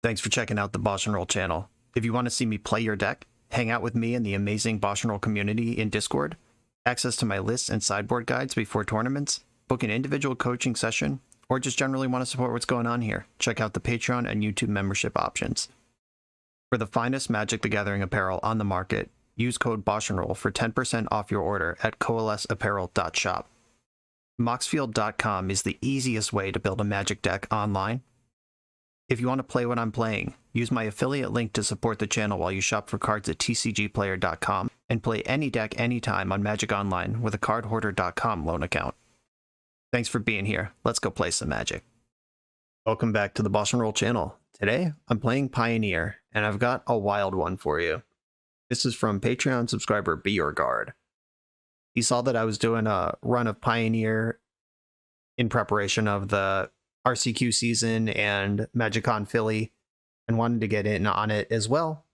Thanks for checking out the BoshNRoll channel. If you want to see me play your deck, hang out with me in the amazing BoshNRoll community in Discord, access to my lists and sideboard guides before tournaments, book an individual coaching session, or just generally want to support what's going on here, check out the Patreon and YouTube membership options. For the finest Magic the Gathering apparel on the market, use code BoshNRoll for 10% off your order at coalesceapparel.shop. Moxfield.com is the easiest way to build a Magic deck online. If you want to play what I'm playing, use my affiliate link to support the channel while you shop for cards at tcgplayer.com and play any deck anytime on Magic Online with a cardhoarder.com loan account. Thanks for being here. Let's go play some Magic. Welcome back to the BoshNRoll channel. Today, I'm playing Pioneer, and I've got a wild one for you. This is from Patreon subscriber Gyruda. He saw that I was doing a run of Pioneer in preparation of the RCQ season and MagicCon Philly and wanted to get in on it as well.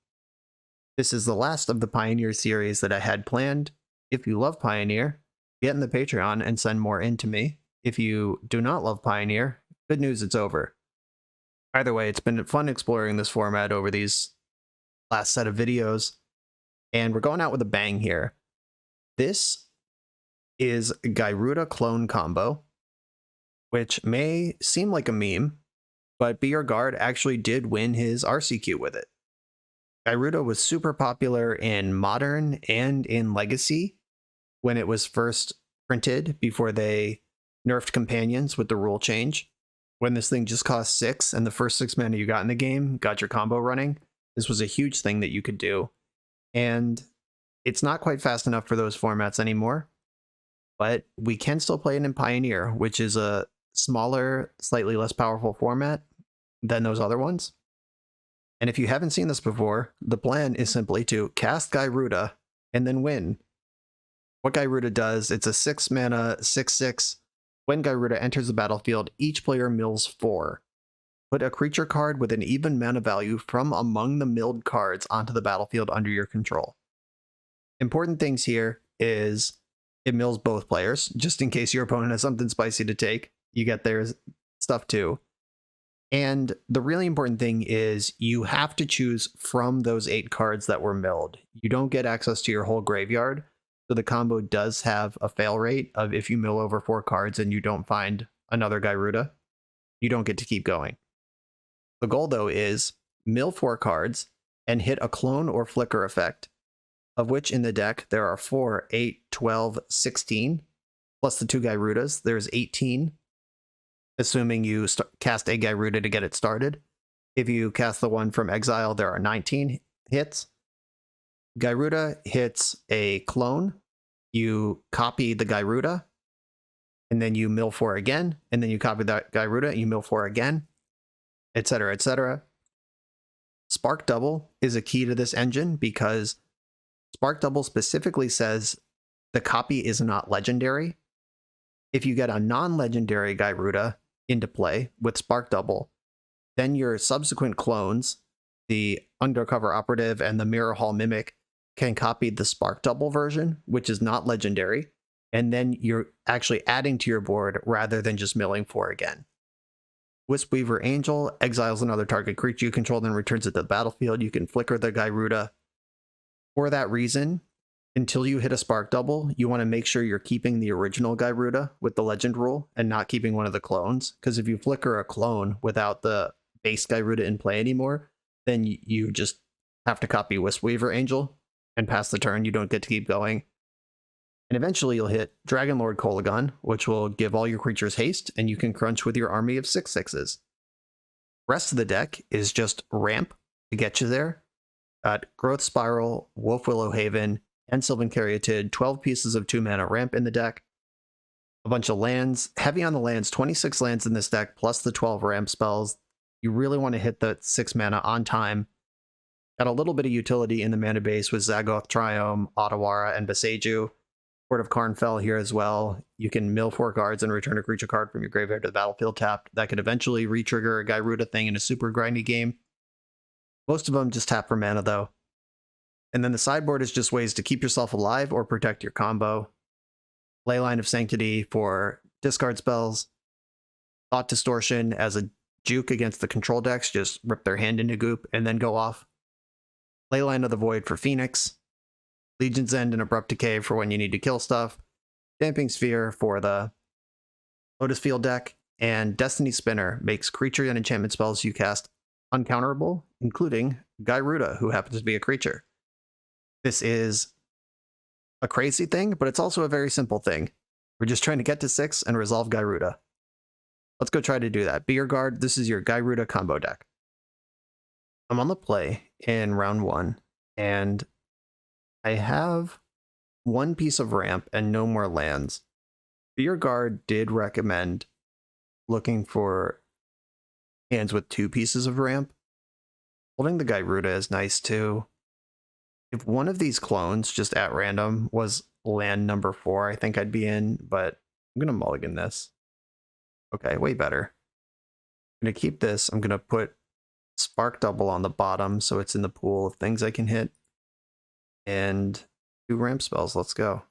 This is the last of the Pioneer series that I had planned. If you love Pioneer, get in the Patreon and send more in to me. If you do not love Pioneer, good news, it's over. Either way, it's been fun exploring this format over these last set of videos, and we're going out with a bang here. This is Gyruda clone combo, which may seem like a meme, but Gyruda actually did win his RCQ with it. Gyruda was super popular in Modern and in Legacy when it was first printed before they nerfed companions with the rule change. When this thing just cost 6 and the first 6 mana you got in the game got your combo running, this was a huge thing that you could do. And it's not quite fast enough for those formats anymore, but we can still play it in Pioneer, which is a smaller, slightly less powerful format than those other ones. And if you haven't seen this before, the plan is simply to cast Gyruda and then win. What Gyruda does, it's a 6 mana, 6/6. When Gyruda enters the battlefield, each player mills 4. Put a creature card with an even mana value from among the milled cards onto the battlefield under your control. Important things here is it mills both players, just in case your opponent has something spicy to take. You get their stuff too. And the really important thing is you have to choose from those 8 cards that were milled. You don't get access to your whole graveyard, so the combo does have a fail rate of if you mill over 4 cards and you don't find another Gyruda, you don't get to keep going. The goal, though, is mill 4 cards and hit a clone or flicker effect, of which in the deck there are 4, 8, 12, 16, plus the 2 Gyrudas. There's 18, assuming you cast a Gyruda to get it started. If you cast the one from exile, there are 19 hits. Gyruda hits a clone, you copy the Gyruda, and then you mill 4 again, and then you copy that Gyruda, and you mill 4 again, etc., etc. Spark Double is a key to this engine because Spark Double specifically says the copy is not legendary. If you get a non-legendary Gyruda into play with Spark Double, then your subsequent clones, the Undercover Operative and the Mirror Hall Mimic, can copy the Spark Double version, which is not legendary, and then you're actually adding to your board rather than just milling 4 again. Wispweaver Angel exiles another target creature you control, then returns it to the battlefield. You can flicker the Gyruda. For that reason, until you hit a Spark Double, you want to make sure you're keeping the original Gyruda with the legend rule and not keeping one of the clones, because if you flicker a clone without the base Gyruda in play anymore, then you just have to copy Wispweaver Angel and pass the turn. You don't get to keep going. And eventually you'll hit Dragonlord Kolaghan, which will give all your creatures haste, and you can crunch with your army of 6/6s. Rest of the deck is just ramp to get you there. Growth Spiral, Wolf Willow Haven, and Sylvan Caryatid, 12 pieces of 2 mana ramp in the deck. A bunch of lands, heavy on the lands, 26 lands in this deck, plus the 12 ramp spells. You really want to hit the 6 mana on time. Got a little bit of utility in the mana base with Zagoth Triome, Otawara, and Boseiju. Port of Karnfell here as well. You can mill 4 cards and return a creature card from your graveyard to the battlefield tapped. That could eventually re-trigger a Gyruda thing in a super grindy game. Most of them just tap for mana though. And then the sideboard is just ways to keep yourself alive or protect your combo. Leyline of Sanctity for discard spells. Thought Distortion as a juke against the control decks, just rip their hand into goop and then go off. Leyline of the Void for Phoenix. Legion's End and Abrupt Decay for when you need to kill stuff. Damping Sphere for the Lotus Field deck. And Destiny Spinner makes creature and enchantment spells you cast uncounterable, including Gyruda, who happens to be a creature. This is a crazy thing, but it's also a very simple thing. We're just trying to get to 6 and resolve Gyruda. Let's go try to do that. Be Your Guard, this is your Gyruda combo deck. I'm on the play in round 1, and I have one piece of ramp and no more lands. Be Your Guard did recommend looking for hands with 2 pieces of ramp. Holding the Gyruda is nice too. If one of these clones, just at random, was land number 4, I think I'd be in, but I'm going to mulligan this. Okay, way better. I'm going to keep this. I'm going to put Spark Double on the bottom so it's in the pool of things I can hit. And 2 ramp spells, let's go.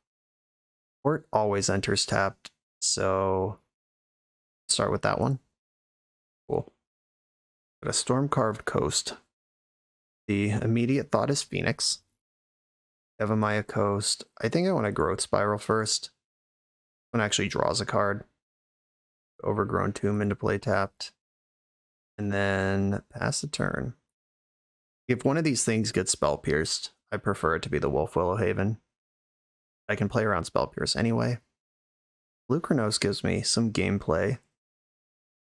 Port always enters tapped, so start with that one. Cool. Got a Storm-Carved Coast. The immediate thought is Phoenix. Evamaya Coast. I think I want to Growth Spiral first. One actually draws a card. Overgrown Tomb into play tapped. And then pass the turn. If one of these things gets Spell Pierced, I prefer it to be the Wolf Willowhaven. I can play around Spell Pierce anyway. Blue Chronos gives me some gameplay.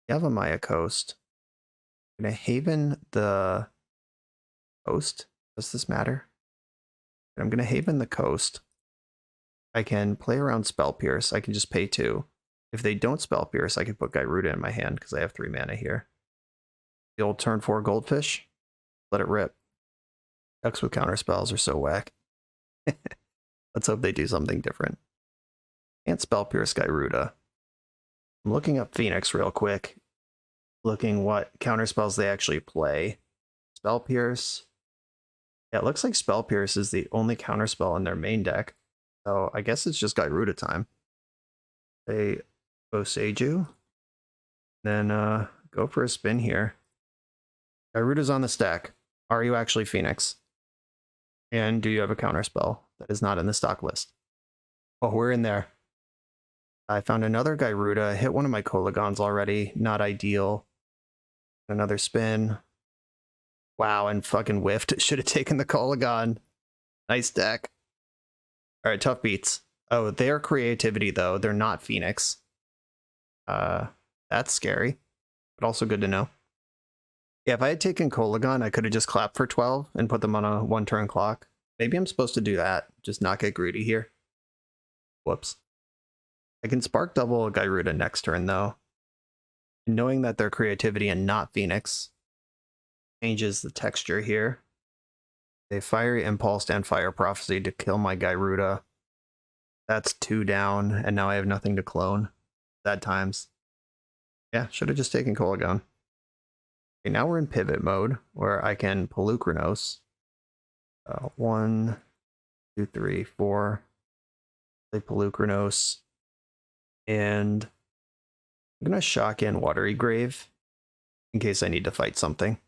Evamaya Coast. I'm going to Haven the Coast. Does this matter? I'm going to Haven the Coast. I can play around Spell Pierce. I can just pay 2. If they don't Spell Pierce, I can put Gyruda in my hand because I have 3 mana here. The old turn 4 Goldfish. Let it rip. Decks with counter spells are so whack. Let's hope they do something different. Can't Spell Pierce Gyruda. I'm looking up Phoenix real quick. Looking what counter spells they actually play. Spell Pierce. Yeah, it looks like Spell Pierce is the only counterspell in their main deck. So I guess it's just Gyruda time. They Boseiju. Then go for a spin here. Gyruda's on the stack. Are you actually Phoenix? And do you have a counterspell that is not in the stock list? Oh, we're in there. I found another Gyruda. Hit one of my Kolaghans already. Not ideal. Another spin. Wow, and fucking whiffed. Should have taken the Kolaghan. Nice deck. Alright, tough beats. Oh, their creativity, though. They're not Phoenix. That's scary. But also good to know. Yeah, if I had taken Kolaghan, I could have just clapped for 12 and put them on a 1-turn clock. Maybe I'm supposed to do that. Just not get greedy here. Whoops. I can Spark Double Gyruda next turn, though. And knowing that they're creativity and not Phoenix changes the texture here. They Fiery Impulse and Fire Prophecy to kill my Gyruda. That's 2 down, and now I have nothing to clone. Sad times. Yeah, should have just taken Kolaghan. Okay, now we're in pivot mode, where I can Polukranos. 1, 2, 3, 4. Play Polukranos. And I'm going to shock in Watery Grave in case I need to fight something.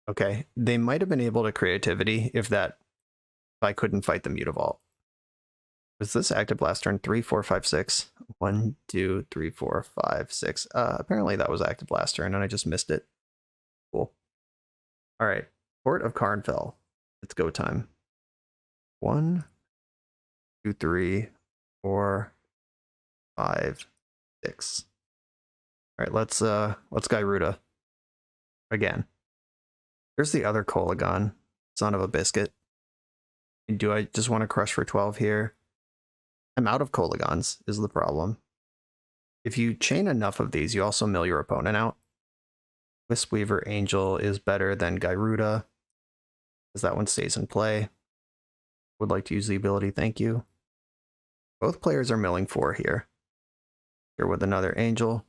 Okay, they might have been able to creativity if I couldn't fight the Mutavault. Was this active last turn? 3, 4, 5, 6. 1, 2, 3, 4, 5, 6. Apparently that was active last turn and I just missed it. Cool. All right, Port of Karnfell. It's go time. 1, 2, 3, 4, 5, 6. All right, let's Gyruda again. Here's the other Kolaghan, son of a biscuit. And do I just want to crush for 12 here? I'm out of Kolaghans is the problem. If you chain enough of these, you also mill your opponent out. Wisp-Weaver Angel is better than Gyruda, because that one stays in play. Would like to use the ability, thank you. Both players are milling 4 here. Here with another Angel.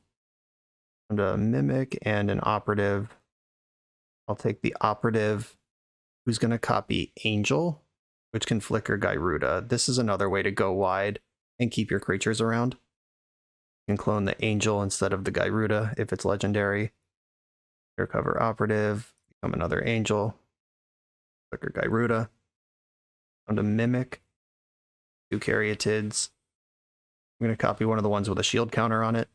And a Mimic and an Operative. I'll take the Operative, who's going to copy Angel, which can flicker Gyruda. This is another way to go wide and keep your creatures around. You can clone the Angel instead of the Gyruda if it's legendary. Undercover Operative, become another Angel. Clicker Gyruda. On to Mimic. 2 Caryatids. I'm going to copy one of the ones with a shield counter on it.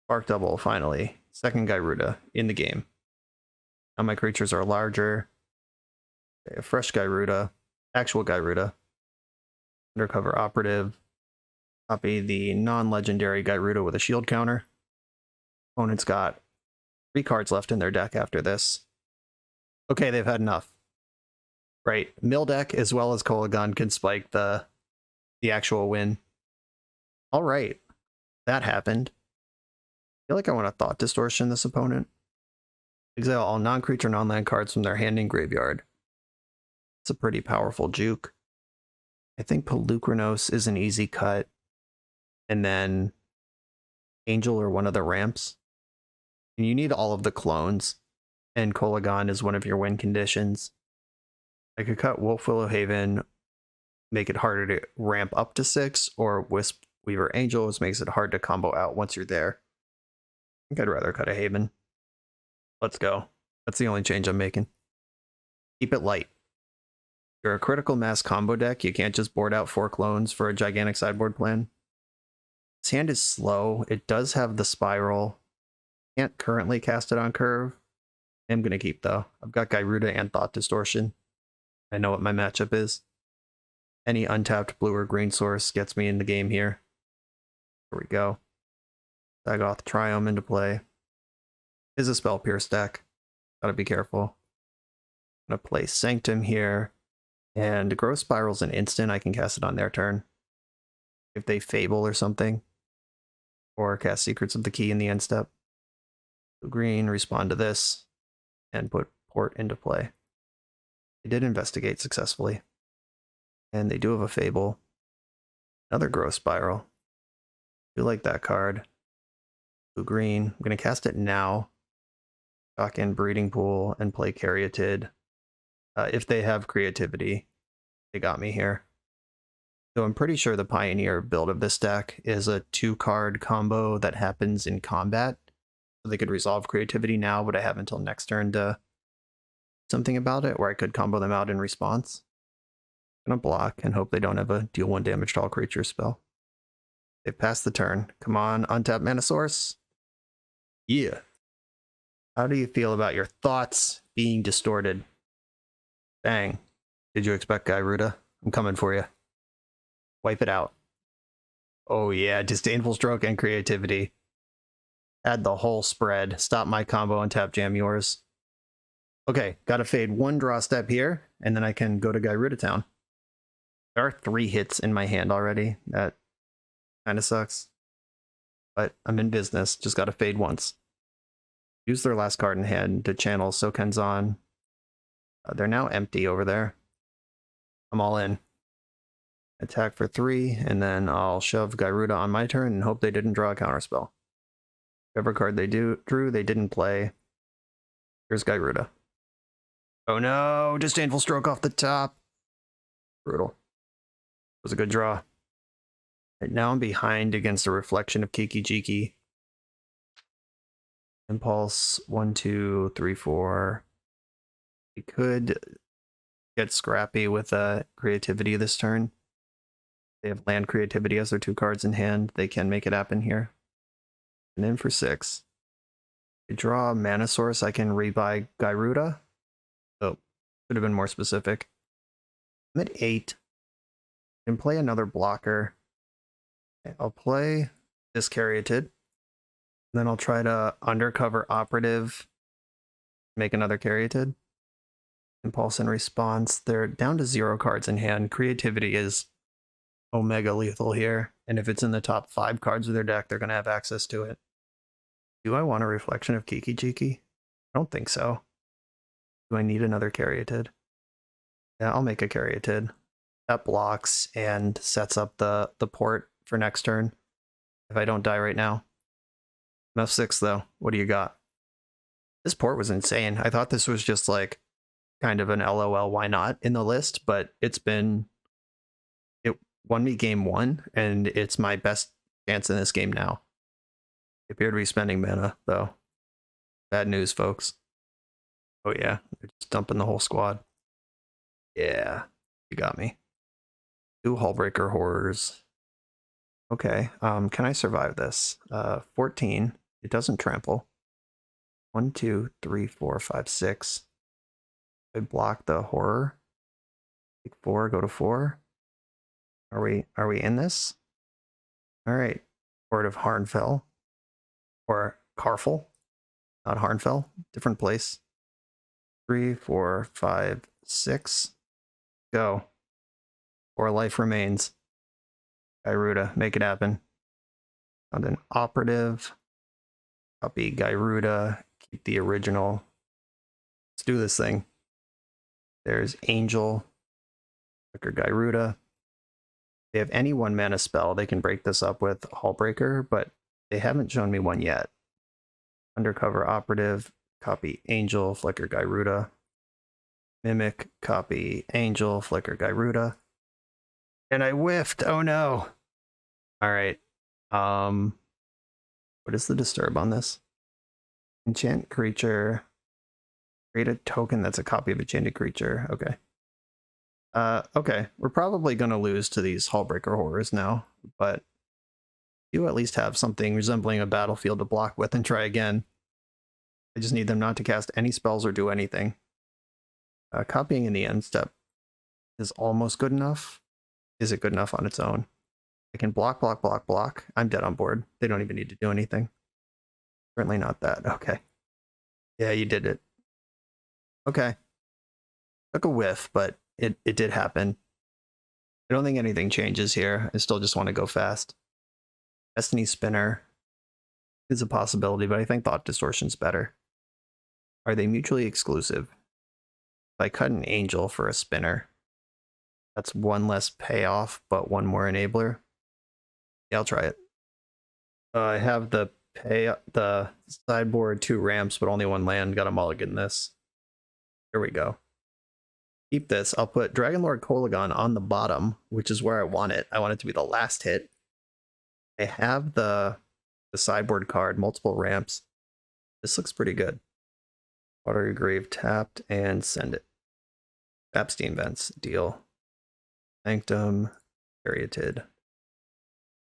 Spark Double, finally. Second Gyruda in the game. Now my creatures are larger. Okay, a fresh Gyruda. Actual Gyruda. Undercover Operative. Copy the non-legendary Gyruda with a shield counter. Opponent's got 3 cards left in their deck after this. Okay, they've had enough. Right, mill deck as well as Kolaghan can spike the actual win. All right, that happened. I feel like I want to Thought Distortion this opponent. Exile all non-creature, non-land cards from their hand and graveyard. It's a pretty powerful juke. I think Pelucranos is an easy cut. And then Angel or one of the ramps. And you need all of the clones. And Kolaghan is one of your win conditions. I could cut Wolf Willow Haven, make it harder to ramp up to 6, or Wisp Weaver Angel, which makes it hard to combo out once you're there. I think I'd rather cut a Haven. Let's go. That's the only change I'm making. Keep it light. If you're a critical mass combo deck, you can't just board out 4 clones for a gigantic sideboard plan. This hand is slow. It does have the Spiral. Can't currently cast it on curve. I'm going to keep, though. I've got Gyruda and Thought Distortion. I know what my matchup is. Any untapped blue or green source gets me in the game here. Here we go. Dagoth Triome into play. Is a Spell Pierce deck. Gotta be careful. I'm gonna play Sanctum here. And Growth Spiral's an instant. I can cast it on their turn. If they Fable or something. Or cast Secrets of the Key in the end step. Blue green, respond to this. And put Port into play. They did investigate successfully. And they do have a Fable. Another Growth Spiral. I do like that card. Blue green. I'm going to cast it now. Dock in Breeding Pool and play Caryatid. If they have creativity, they got me here. So I'm pretty sure the Pioneer build of this deck is a 2-card combo that happens in combat. So they could resolve creativity now, but I have until next turn to something about it, where I could combo them out in response. I'm gonna block and hope they don't have a deal 1 damage to all creatures spell. They've passed the turn. Come on, untap mana source. Yeah. How do you feel about your thoughts being distorted? Bang. Did you expect Gyruda? I'm coming for you. Wipe it out. Oh yeah, Disdainful Stroke and creativity. Add the whole spread. Stop my combo and tap jam yours. Okay, gotta fade 1 draw step here, and then I can go to Gyruda Town. There are 3 hits in my hand already. That kind of sucks. But I'm in business. Just gotta fade once. Use their last card in hand to channel Sokenzan. They're now empty over there. I'm all in. Attack for 3, and then I'll shove Gyruda on my turn and hope they didn't draw a counterspell. Whatever card they drew, they didn't play. Here's Gyruda. Oh no, Disdainful Stroke off the top. Brutal. It was a good draw. Right now I'm behind against a reflection of Kiki Jiki. Impulse, 1, 2, 3, 4. We could get scrappy with creativity this turn. They have land creativity as their 2 cards in hand. They can make it happen here. And then for 6. I draw a mana source, I can rebuy Gyruda. Oh, should have been more specific. I'm at 8. I can play another blocker. Okay, I'll play this Caryatid. Then I'll try to Undercover Operative, make another Caryatid. Impulse and Response. They're down to 0 cards in hand. Creativity is omega lethal here. And if it's in the top 5 cards of their deck, they're going to have access to it. Do I want a reflection of Kiki Jiki? I don't think so. Do I need another Caryatid? Yeah, I'll make a Caryatid. That blocks and sets up the port for next turn. If I don't die right now. I'm F6 though. What do you got? This port was insane. I thought this was just like kind of an LOL why not in the list, but it won me game 1 and it's my best chance in this game now. It appeared to be spending mana though. Bad news, folks. Oh yeah, they're just dumping the whole squad. Yeah, you got me. 2 Hullbreaker horrors. Okay, can I survive this? 14. It doesn't trample. 1, 2, 3, 4, 5, 6. I block the horror. Take 4, go to 4. Are we in this? Alright. Horde of Harnfell. Or Carfel. Not Harnfell. Different place. 3, 4, 5, 6. Go. 4 life remains. Gyruda, make it happen. Found an operative. Copy Gyruda. Keep the original. Let's do this thing. There's Angel. Flicker Gyruda. If they have any 1 mana spell, they can break this up with Hullbreaker, but they haven't shown me one yet. Undercover operative. Copy Angel. Flicker Gyruda. Mimic. Copy Angel. Flicker Gyruda. And I whiffed. Oh no. All right. What is the disturb on this? Enchant creature. Create a token that's a copy of enchanted creature. Okay. Okay. We're probably going to lose to these Hullbreaker horrors now, but you at least have something resembling a battlefield to block with and try again. I just need them not to cast any spells or do anything. Copying in the end step is almost good enough. Is it good enough on its own? I can block, block, block, block. I'm dead on board. They don't even need to do anything. Certainly not that. Okay. Yeah, you did it. Okay. Took a whiff, but it did happen. I don't think anything changes here. I still just want to go fast. Destiny Spinner is a possibility, but I think Thought Distortion's better. Are they mutually exclusive? If I cut an Angel for a Spinner, that's 1 less payoff, but 1 more enabler. Yeah, I'll try it. I have the sideboard 2 ramps, but only 1 land. Got a mulligan this. Here we go. Keep this. I'll put Dragonlord Kolaghan on the bottom, which is where I want it. I want it to be the last hit. I have the sideboard card, multiple ramps. This looks pretty good. Watery Grave tapped and send it. Epstein Vents, deal. Sanctum, Caryatid.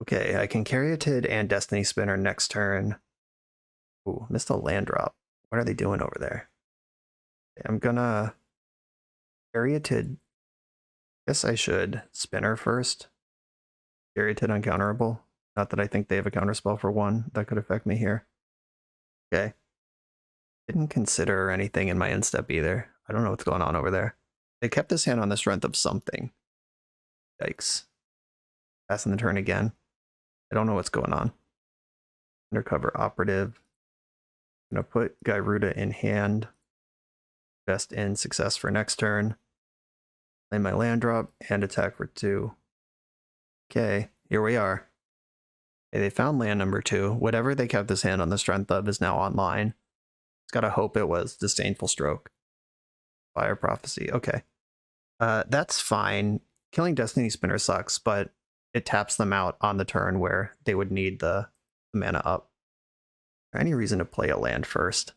Okay, I can Caryatid and Destiny Spinner next turn. Ooh, missed a land drop. What are they doing over there? Okay, I'm gonna Caryatid. Guess I should Spinner first. Caryatid uncounterable. Not that I think they have a counterspell for 1 that could affect me here. Okay. Didn't consider anything in my instep either. I don't know what's going on over there. They kept this hand on the strength of something. Yikes. Passing the turn again. I don't know what's going on. Undercover operative. I'm gonna put Gyruda in hand. Best in success for next turn. Play my land drop and attack for 2. Okay, here we are. Okay, they found land number 2. Whatever they kept this hand on the strength of is now online. Just gotta hope it was Disdainful Stroke. Fire Prophecy. Okay. That's fine. Killing Destiny Spinner sucks, but it taps them out on the turn where they would need the mana up. Is there any reason to play a land first?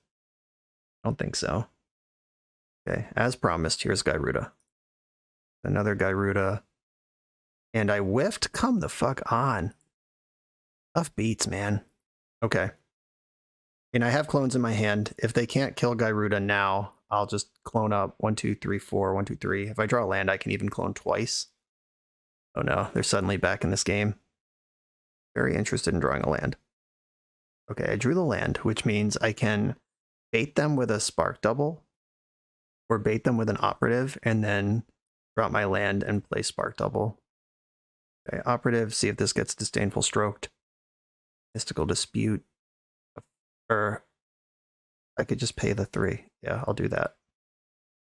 I don't think so. Okay, as promised, here's Gyruda. Another Gyruda. And I whiffed? Come the fuck on. Tough beats, man. Okay. And I have clones in my hand. If they can't kill Gyruda now, I'll just clone up 1, 2, 3, 4, 1, 2, 3. If I draw a land, I can even clone twice. Oh no, they're suddenly back in this game. Very interested in drawing a land. Okay, I drew the land, which means I can bait them with a Spark Double, or bait them with an operative, and then drop my land and play Spark Double. Okay, operative, see if this gets Disdainful Stroked. Mystical Dispute. Or I could just pay the 3. Yeah, I'll do that.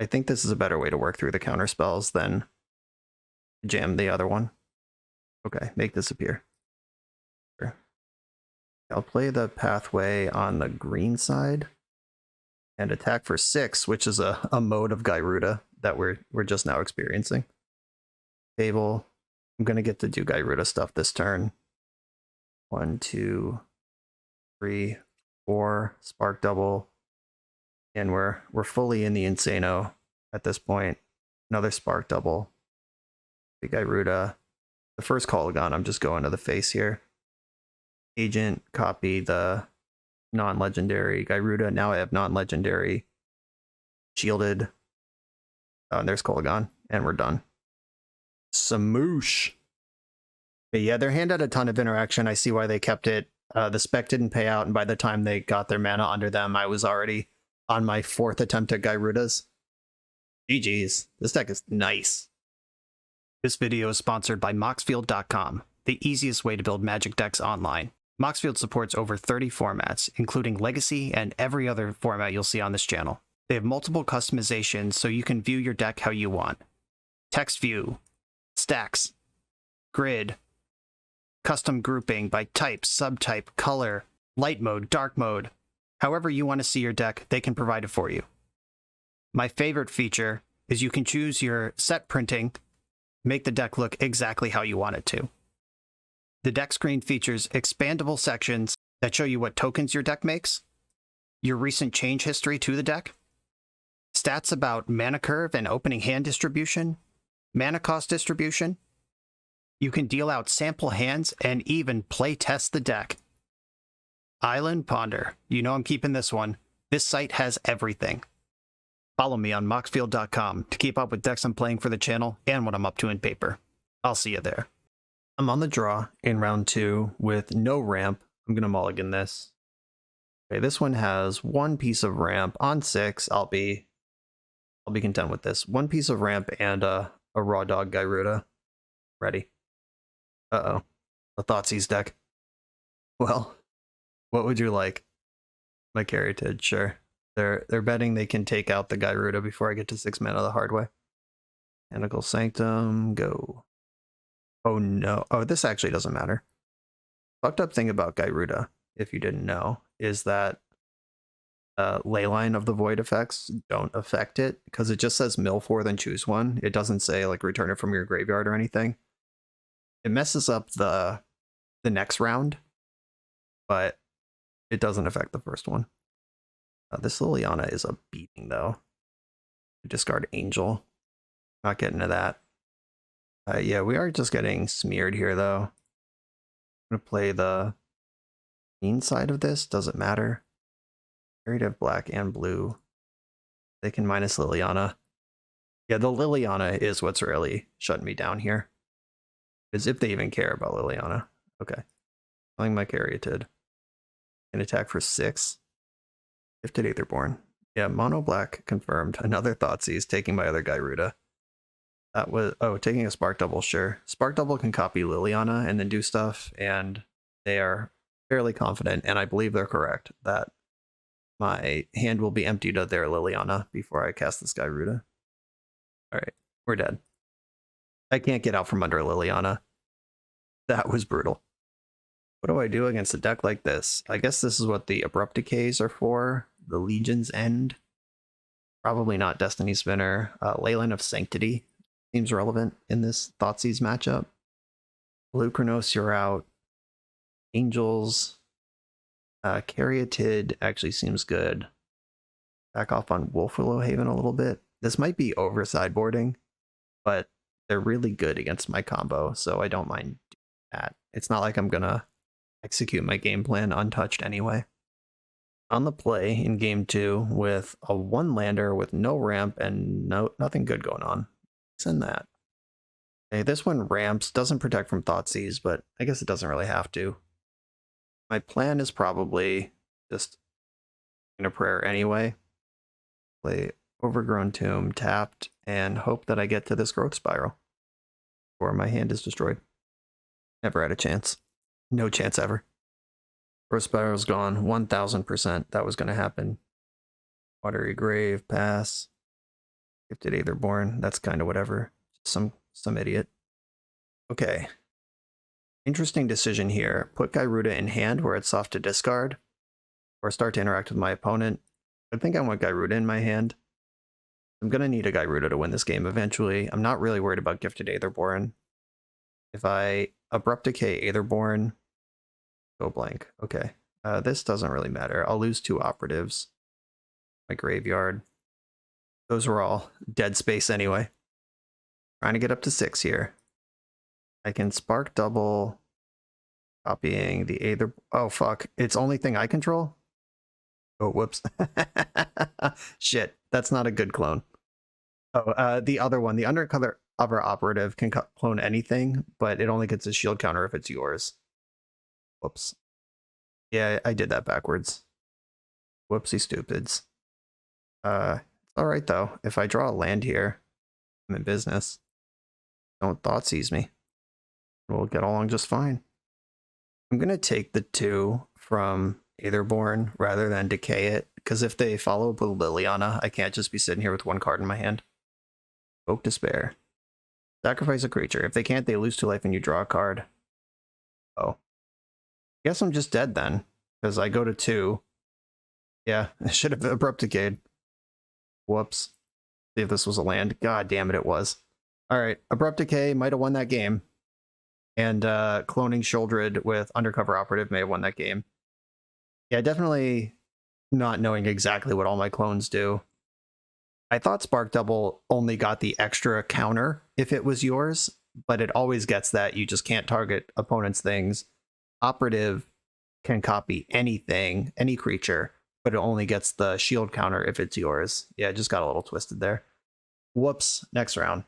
I think this is a better way to work through the counter spells than jam the other one. Okay, make this appear. Sure. I'll play the pathway on the green side and attack for 6, which is a mode of Gyruda that we're just now experiencing. Table. I'm gonna get to do Gyruda stuff this turn. 1, 2, 3, 4. Spark Double. And we're fully in the Insano at this point. Another Spark double. Big Gyruda. The first Kolaghan, I'm just going to the face here. Agent, copy the non-legendary Gyruda. Now I have non-legendary shielded. And there's Kolaghan, and we're done. Samoosh. But yeah, their hand had a ton of interaction. I see why they kept it. The spec didn't pay out, and by the time they got their mana under them, I was already on my 4th attempt at Gyrudas. GG's. This deck is nice. This video is sponsored by Moxfield.com, the easiest way to build Magic decks online. Moxfield supports over 30 formats, including Legacy and every other format you'll see on this channel. They have multiple customizations so you can view your deck how you want. Text view, stacks, grid, custom grouping by type, subtype, color, light mode, dark mode. However you want to see your deck, they can provide it for you. My favorite feature is you can choose your set printing, make the deck look exactly how you want it to. The deck screen features expandable sections that show you what tokens your deck makes, your recent change history to the deck, stats about mana curve and opening hand distribution, mana cost distribution. You can deal out sample hands and even play test the deck. Island Ponder. You know I'm keeping this one. This site has everything. Follow me on Moxfield.com to keep up with decks I'm playing for the channel and what I'm up to in paper. I'll see you there. I'm on the draw in round 2 with no ramp. I'm going to mulligan this. Okay, this one has 1 piece of ramp. On 6, I'll be content with this. 1 piece of ramp and a raw dog Gyruda. Ready. Uh-oh. A Thoughtseize deck. Well, what would you like? My Caryatid, sure. They're betting they can take out the Gyruda before I get to 6 mana the hard way. Mechanical Sanctum, go. Oh no. Oh, this actually doesn't matter. Fucked up thing about Gyruda, if you didn't know, is that Leyline of the Void effects don't affect it, because it just says mill 4, then choose 1. It doesn't say, like, return it from your graveyard or anything. It messes up the next round, but it doesn't affect the first one. This Liliana is a beating, though. Discard Angel. Not getting to that. Yeah, we are just getting smeared here, though. I'm going to play the green side of this. Doesn't matter. Carried have black and blue. They can minus Liliana. Yeah, the Liliana is what's really shutting me down here. As if they even care about Liliana. Okay. Playing my Caryatid. Can attack for 6. Gifted Aetherborn. Yeah, mono black confirmed. Another Thoughtseize, taking my other Gyruda. That was, oh, taking a Spark Double, sure. Spark Double can copy Liliana and then do stuff, and they are fairly confident, and I believe they're correct, that my hand will be emptied of their Liliana before I cast this Gyruda. Alright, we're dead. I can't get out from under Liliana. That was brutal. What do I do against a deck like this? I guess this is what the Abrupt Decays are for. The Legion's End. Probably not Destiny Spinner. Leyline of Sanctity seems relevant in this Thoughtseize matchup. Blue Chronos, you're out. Angels. Caryatid actually seems good. Back off on Wolfwillow Haven a little bit. This might be over sideboarding, but they're really good against my combo, so I don't mind doing that. It's not like I'm gonna execute my game plan untouched anyway. On the play in game 2 with a 1-lander with no ramp and nothing good going on. Send that. Okay, this one ramps, doesn't protect from Thoughtseize, but I guess it doesn't really have to. My plan is probably just in a prayer anyway. Play Overgrown Tomb tapped and hope that I get to this growth spiral or my hand is destroyed. Never had a chance. No chance ever. Growth spiral's gone 1000%. That was going to happen. Watery Grave, pass. Gifted Aetherborn, that's kind of whatever. Some idiot. Okay. Interesting decision here. Put Gyruda in hand where it's soft to discard, or start to interact with my opponent. I think I want Gyruda in my hand. I'm going to need a Gyruda to win this game eventually. I'm not really worried about Gifted Aetherborn. If I Abrupt Decay Aetherborn, go blank. Okay. This doesn't really matter. I'll lose 2 operatives. my graveyard. Those were all dead space anyway. Trying to get up to 6 here. I can spark double, copying the Aether. Oh, fuck. It's only thing I control? Oh, whoops. Shit, that's not a good clone. Oh, the other one, the undercover operative can clone anything, but it only gets a shield counter if it's yours. Whoops. Yeah, I did that backwards. Whoopsie stupids. All right though. If I draw a land here, I'm in business. Don't Thoughtseize me. We'll get along just fine. I'm gonna take the 2 from Aetherborn rather than decay it, because if they follow up with Liliana, I can't just be sitting here with 1 card in my hand. Evoke Despair. Sacrifice a creature. If they can't, they lose 2 life and you draw a card. Oh. I guess I'm just dead then, because I go to 2. Yeah, I should have Abrupt Decayed. Whoops. See if this was a land. God damn it, it was. Alright, Abrupt Decay might have won that game. And cloning Sheoldred with Undercover Operative may have won that game. Yeah, definitely not knowing exactly what all my clones do. I thought Spark Double only got the extra counter if it was yours, but it always gets that. You just can't target opponents' things. Operative can copy anything, any creature, but it only gets the shield counter if it's yours. Yeah, it just got a little twisted there. Whoops. Next round.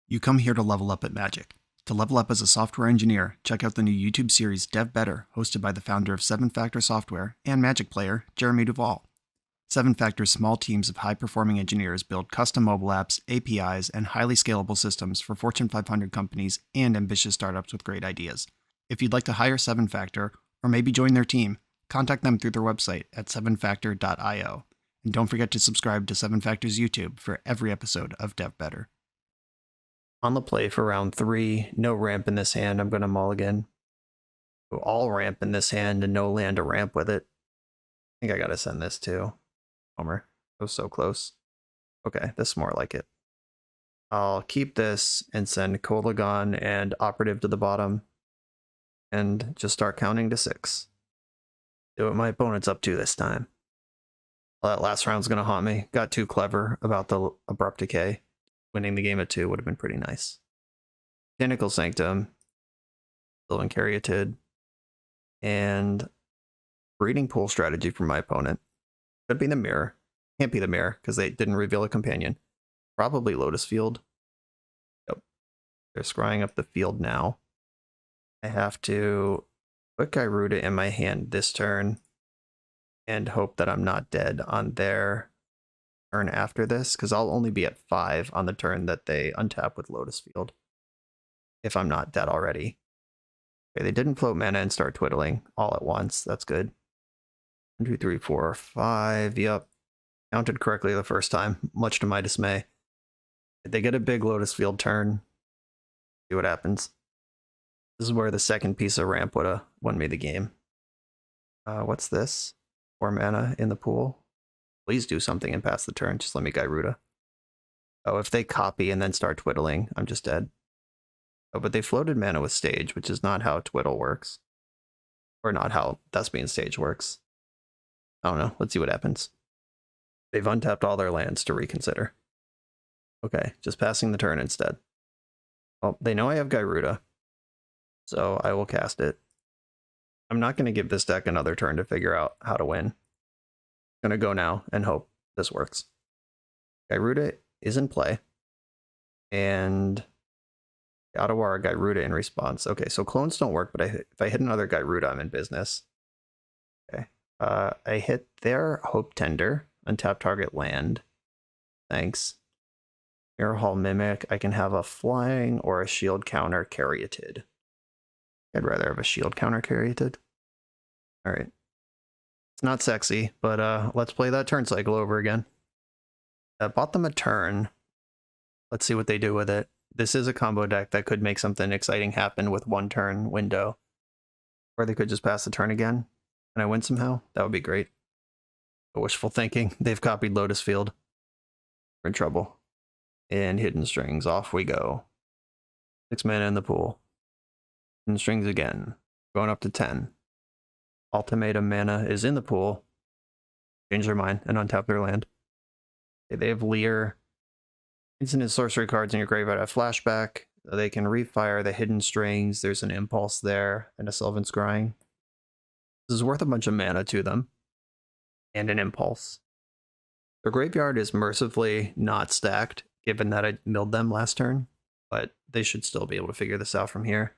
You come here to level up at Magic. To level up as a software engineer, check out the new YouTube series Dev Better, hosted by the founder of 7Factor Software and Magic player, Jeremy Duvall. 7Factor's small teams of high-performing engineers build custom mobile apps, APIs, and highly scalable systems for Fortune 500 companies and ambitious startups with great ideas. If you'd like to hire 7Factor, or maybe join their team, contact them through their website at 7factor.io. And don't forget to subscribe to 7Factor's YouTube for every episode of Dev Better. On the play for round 3, no ramp in this hand, I'm going to mulligan. All ramp in this hand and no land to ramp with it. I think I got to send this too. Homer. That was so close. Okay, this is more like it. I'll keep this and send Kolaghan and Operative to the bottom. And just start counting to 6. Do what my opponent's up to this time. Well, that last round's going to haunt me. Got too clever about the Abrupt Decay. Winning the game at 2 would have been pretty nice. Tentacle Sanctum. Sylvan Caryatid. And Breeding Pool strategy for my opponent. Could be the mirror. Can't be the mirror because they didn't reveal a companion. Probably Lotus Field. Yep. They're scrying up the field now. I have to put Gyruda in my hand this turn and hope that I'm not dead on their turn after this, because I'll only be at 5 on the turn that they untap with Lotus Field. If I'm not dead already. Okay, they didn't float mana and start twiddling all at once. That's good. 1, 2, 3, 4, 5. Yep. Counted correctly the first time, much to my dismay. If they get a big Lotus Field turn, see what happens. This is where the second piece of ramp would have won me the game. What's this? 4 mana in the pool. Please do something and pass the turn. Just let me Gyruda. Oh, if they copy and then start twiddling, I'm just dead. Oh, but they floated mana with stage, which is not how twiddle works. Or not how Thespian stage works. I don't know. Let's see what happens. They've untapped all their lands to reconsider. Okay, just passing the turn instead. Well, they know I have Gyruda, so I will cast it. I'm not going to give this deck another turn to figure out how to win. I'm going to go now and hope this works. Gyruda is in play. And Ottawa Gyruda in response. Okay, so clones don't work, but if I hit another Gyruda, I'm in business. Okay. I hit their Hope Tender, untap target land. Thanks. Mirror Hall Mimic. I can have a flying or a shield counter Caryatid. I'd rather have a shield counter Caryatid. Alright. It's not sexy, but let's play that turn cycle over again. Bought them a turn. Let's see what they do with it. This is a combo deck that could make something exciting happen with 1 turn window. Or they could just pass the turn again and I win somehow. That would be great. But wishful thinking. They've copied Lotus Field. We're in trouble. And Hidden Strings. Off we go. 6 mana in the pool. Hidden Strings again. Going up to 10. Ultimatum mana is in the pool. Change their mind and untap their land. Okay, they have Leer. Instant and sorcery cards in your graveyard have flashback. They can refire the hidden strings. There's an impulse there and a Sylvan Scrying. This is worth a bunch of mana to them. And an impulse. Their graveyard is mercifully not stacked, given that I milled them last turn, but they should still be able to figure this out from here.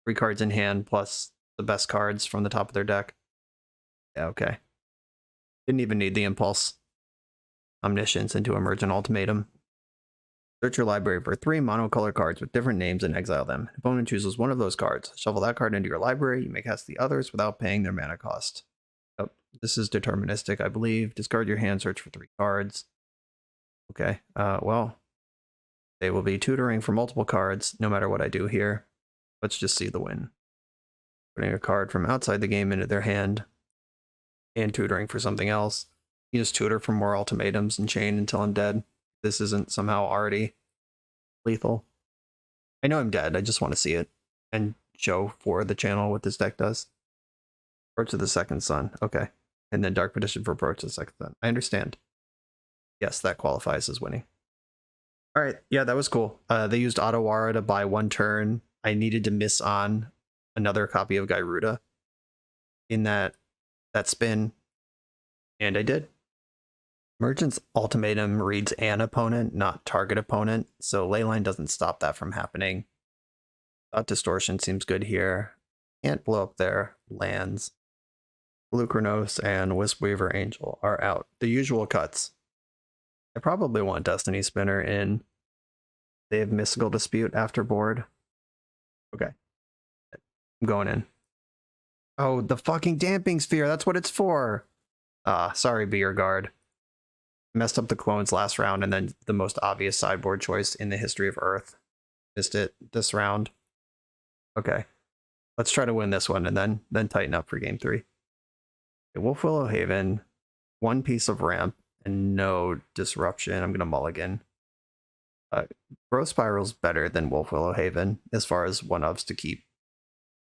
3 cards in hand plus the best cards from the top of their deck. Yeah, okay. Didn't even need the impulse. Omniscience into Emergent Ultimatum. Search your library for 3 monocolor cards with different names and exile them. Opponent chooses one of those cards. Shuffle that card into your library. You may cast the others without paying their mana cost. Oh, this is deterministic, I believe. Discard your hand, search for 3 cards. Okay, well, they will be tutoring for multiple cards no matter what I do here. Let's just see the win. Putting a card from outside the game into their hand and tutoring for something else. You just tutor for more ultimatums and chain until I'm dead. This isn't somehow already lethal. I know I'm dead, I just want to see it and show for the channel what this deck does. Approach of the Second Sun, okay. And then Dark Petition for Approach of the Second Sun. I understand. Yes, that qualifies as winning. Alright, yeah, that was cool. They used Otawara to buy 1 turn. I needed to miss on another copy of Gyruda in that spin, and I did. Merchant's Ultimatum reads an opponent, not target opponent, so Leyline doesn't stop that from happening. Thought Distortion seems good here. Can't blow up their lands. Lucranos and Wispweaver Angel are out. The usual cuts. I probably want Destiny Spinner in. They have Mystical Dispute after board. Okay. I'm going in. Oh, the fucking Damping Sphere, that's what it's for! Sorry, Be Your Guard. Messed up the clones last round, and then the most obvious sideboard choice in the history of Earth. Missed it this round. Okay. Let's try to win this one, and then tighten up for game 3. Okay, Wolf Willow Haven, 1 piece of ramp, and no disruption. I'm gonna mulligan. Growth Spiral's better than Wolf Willow Haven, as far as 1-ofs to keep.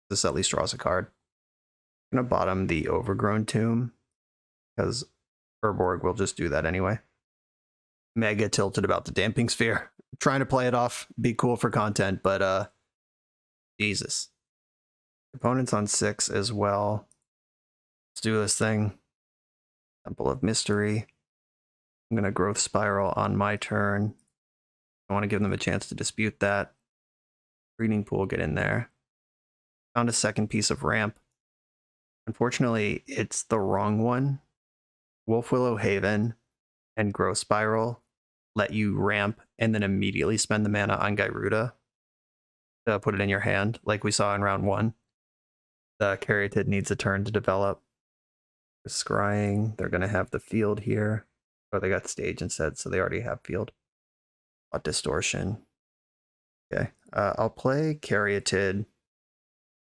This at least draws a card. I'm gonna bottom the Overgrown Tomb, because Urborg will just do that anyway. Mega tilted about the Damping Sphere. Trying to play it off, be cool for content, but Jesus. Opponent's on 6 as well. Let's do this thing. Temple of Mystery. I'm gonna Growth Spiral on my turn. I want to give them a chance to dispute that. Breeding Pool, get in there. Found a 2nd piece of ramp. Unfortunately, it's the wrong one. Wolf Willow Haven and Growth Spiral let you ramp and then immediately spend the mana on Gyruda to put it in your hand, like we saw in round 1. The Caryatid needs a turn to develop. Scrying, they're going to have the field here. Oh, they got stage instead, so they already have field. Distortion. Okay, I'll play Caryatid,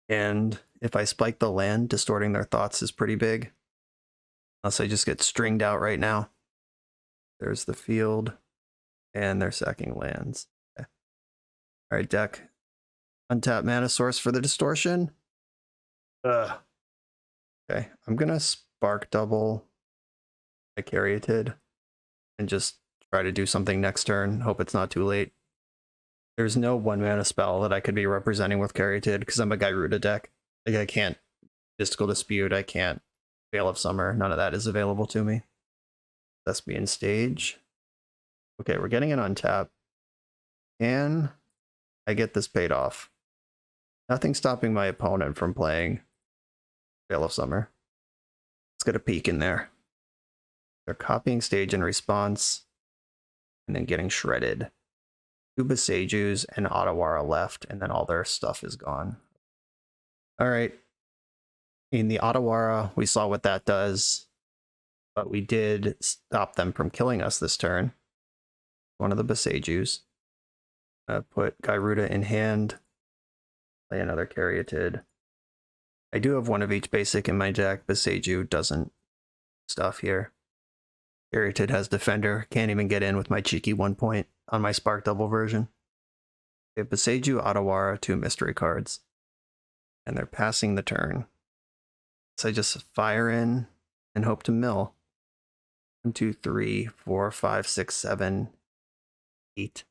and if I spike the land, distorting their thoughts is pretty big. Unless I just get stringed out right now. There's the field, and they're sacking lands. Okay. All right, deck. Untap mana source for the distortion. Okay, I'm gonna spark double my Caryatid and just try to do something next turn. Hope it's not too late. There's no 1 mana spell that I could be representing with Caryatid because I'm a Gyruda deck. Like, I can't Mystical Dispute, I can't Veil of Summer, none of that is available to me. That's me in stage. Okay, we're getting an untap. Can I get this paid off? Nothing stopping my opponent from playing Veil of Summer. Let's get a peek in there. They're copying stage in response, and then getting shredded. 2 Besejus and Otawara left, and then all their stuff is gone. Alright. In the Otawara, we saw what that does, but we did stop them from killing us this turn. One of the Besejus. Put Gyruda in hand. Play another Caryatid. I do have 1 of each basic in my deck. Beseju doesn't stuff here. Caryatid has Defender. Can't even get in with my cheeky 1 point on my Spark Double version. We have Beseju, Otawara, 2 mystery cards. And they're passing the turn. So I just fire in and hope to mill. 1, 2, 3, 4, 5, 6, 7, 8.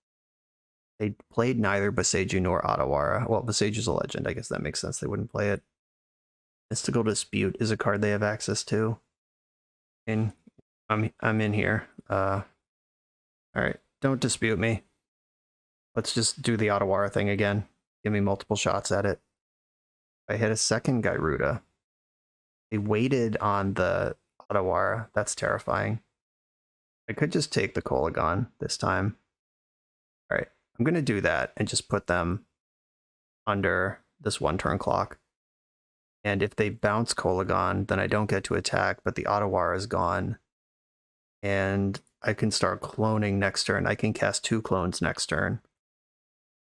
They played neither Boseiju nor Otawara. Well, Boseiju is a legend. I guess that makes sense. They wouldn't play it. Mystical Dispute is a card they have access to. And I'm in here. All right, don't dispute me. Let's just do the Otawara thing again. Give me multiple shots at it. I hit a second Gyruda. They waited on the Otawara. That's terrifying. I could just take the Kolaghan this time. All right, I'm going to do that and just put them under this 1 turn clock. And if they bounce Kolaghan, then I don't get to attack, but the Otawara is gone. And I can start cloning next turn. I can cast 2 clones next turn.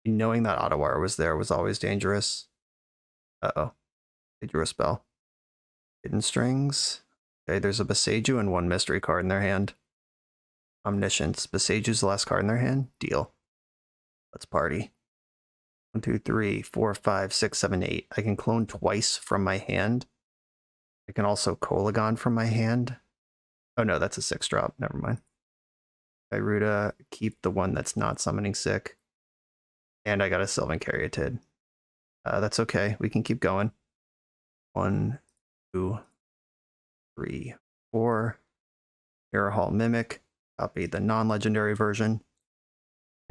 Knowing that Otawara was there was always dangerous. Uh-oh. They drew a spell. Hidden Strings. Okay, there's a Boseiju and 1 mystery card in their hand. Omniscience. Boseiju's the last card in their hand? Deal. Let's party. 1, 2, 3, 4, 5, 6, 7, 8. I can clone twice from my hand. I can also Kolaghan from my hand. Oh no, that's a 6-drop. Never mind. Gyruda, keep the one that's not summoning sick. And I got a Sylvan Caryatid. That's okay. We can keep going. 1, 2, 3, 4. Mirrorhall Mimic. Copy the non-legendary version.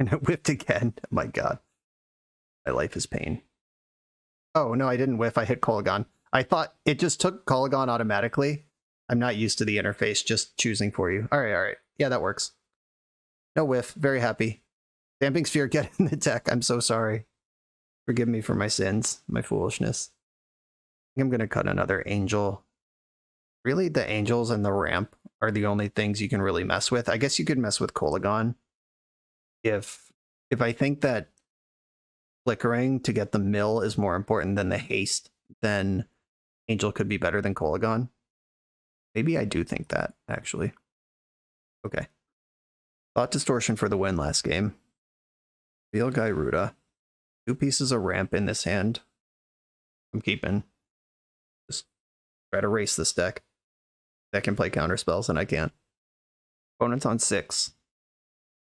And it whiffed again. Oh my god. My life is pain. Oh, no, I didn't whiff. I hit Kolaghan. I thought it just took Kolaghan automatically. I'm not used to the interface just choosing for you. All right. Yeah, that works. No whiff. Very happy. Damping Sphere, get in the deck. I'm so sorry. Forgive me for my sins, my foolishness. I think I'm going to cut another Angel. Really, the Angels and the Ramp are the only things you can really mess with. I guess you could mess with Kolaghan. If I think that flickering to get the mill is more important than the haste, then Angel could be better than Kolaghan. Maybe I do think that, actually. Okay. Thought Distortion for the win last game. Real Gyruda. 2 pieces of ramp in this hand. I'm keeping. Just try to race this deck. I can play counter spells and I can't. Opponent's on 6.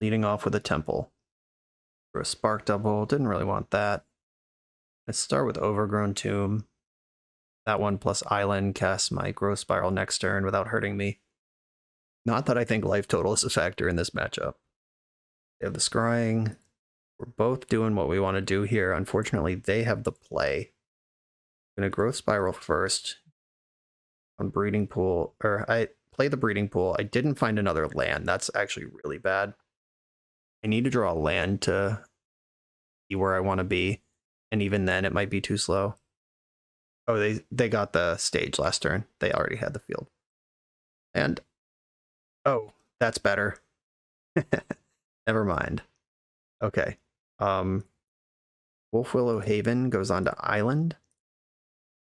Leading off with a Temple. For a Spark Double. Didn't really want that. Let's start with Overgrown Tomb. That one plus Island casts my Growth Spiral next turn without hurting me. Not that I think life total is a factor in this matchup. They have the Scrying. We're both doing what we want to do here. Unfortunately, they have the play. I'm going to Growth Spiral first. On Breeding Pool. Or I play the Breeding Pool. I didn't find another land. That's actually really bad. I need to draw a land to be where I want to be. And even then, it might be too slow. Oh, they got the stage last turn. They already had the field. And, oh, that's better. Never mind. Okay. Wolf Willow Haven goes on to Island.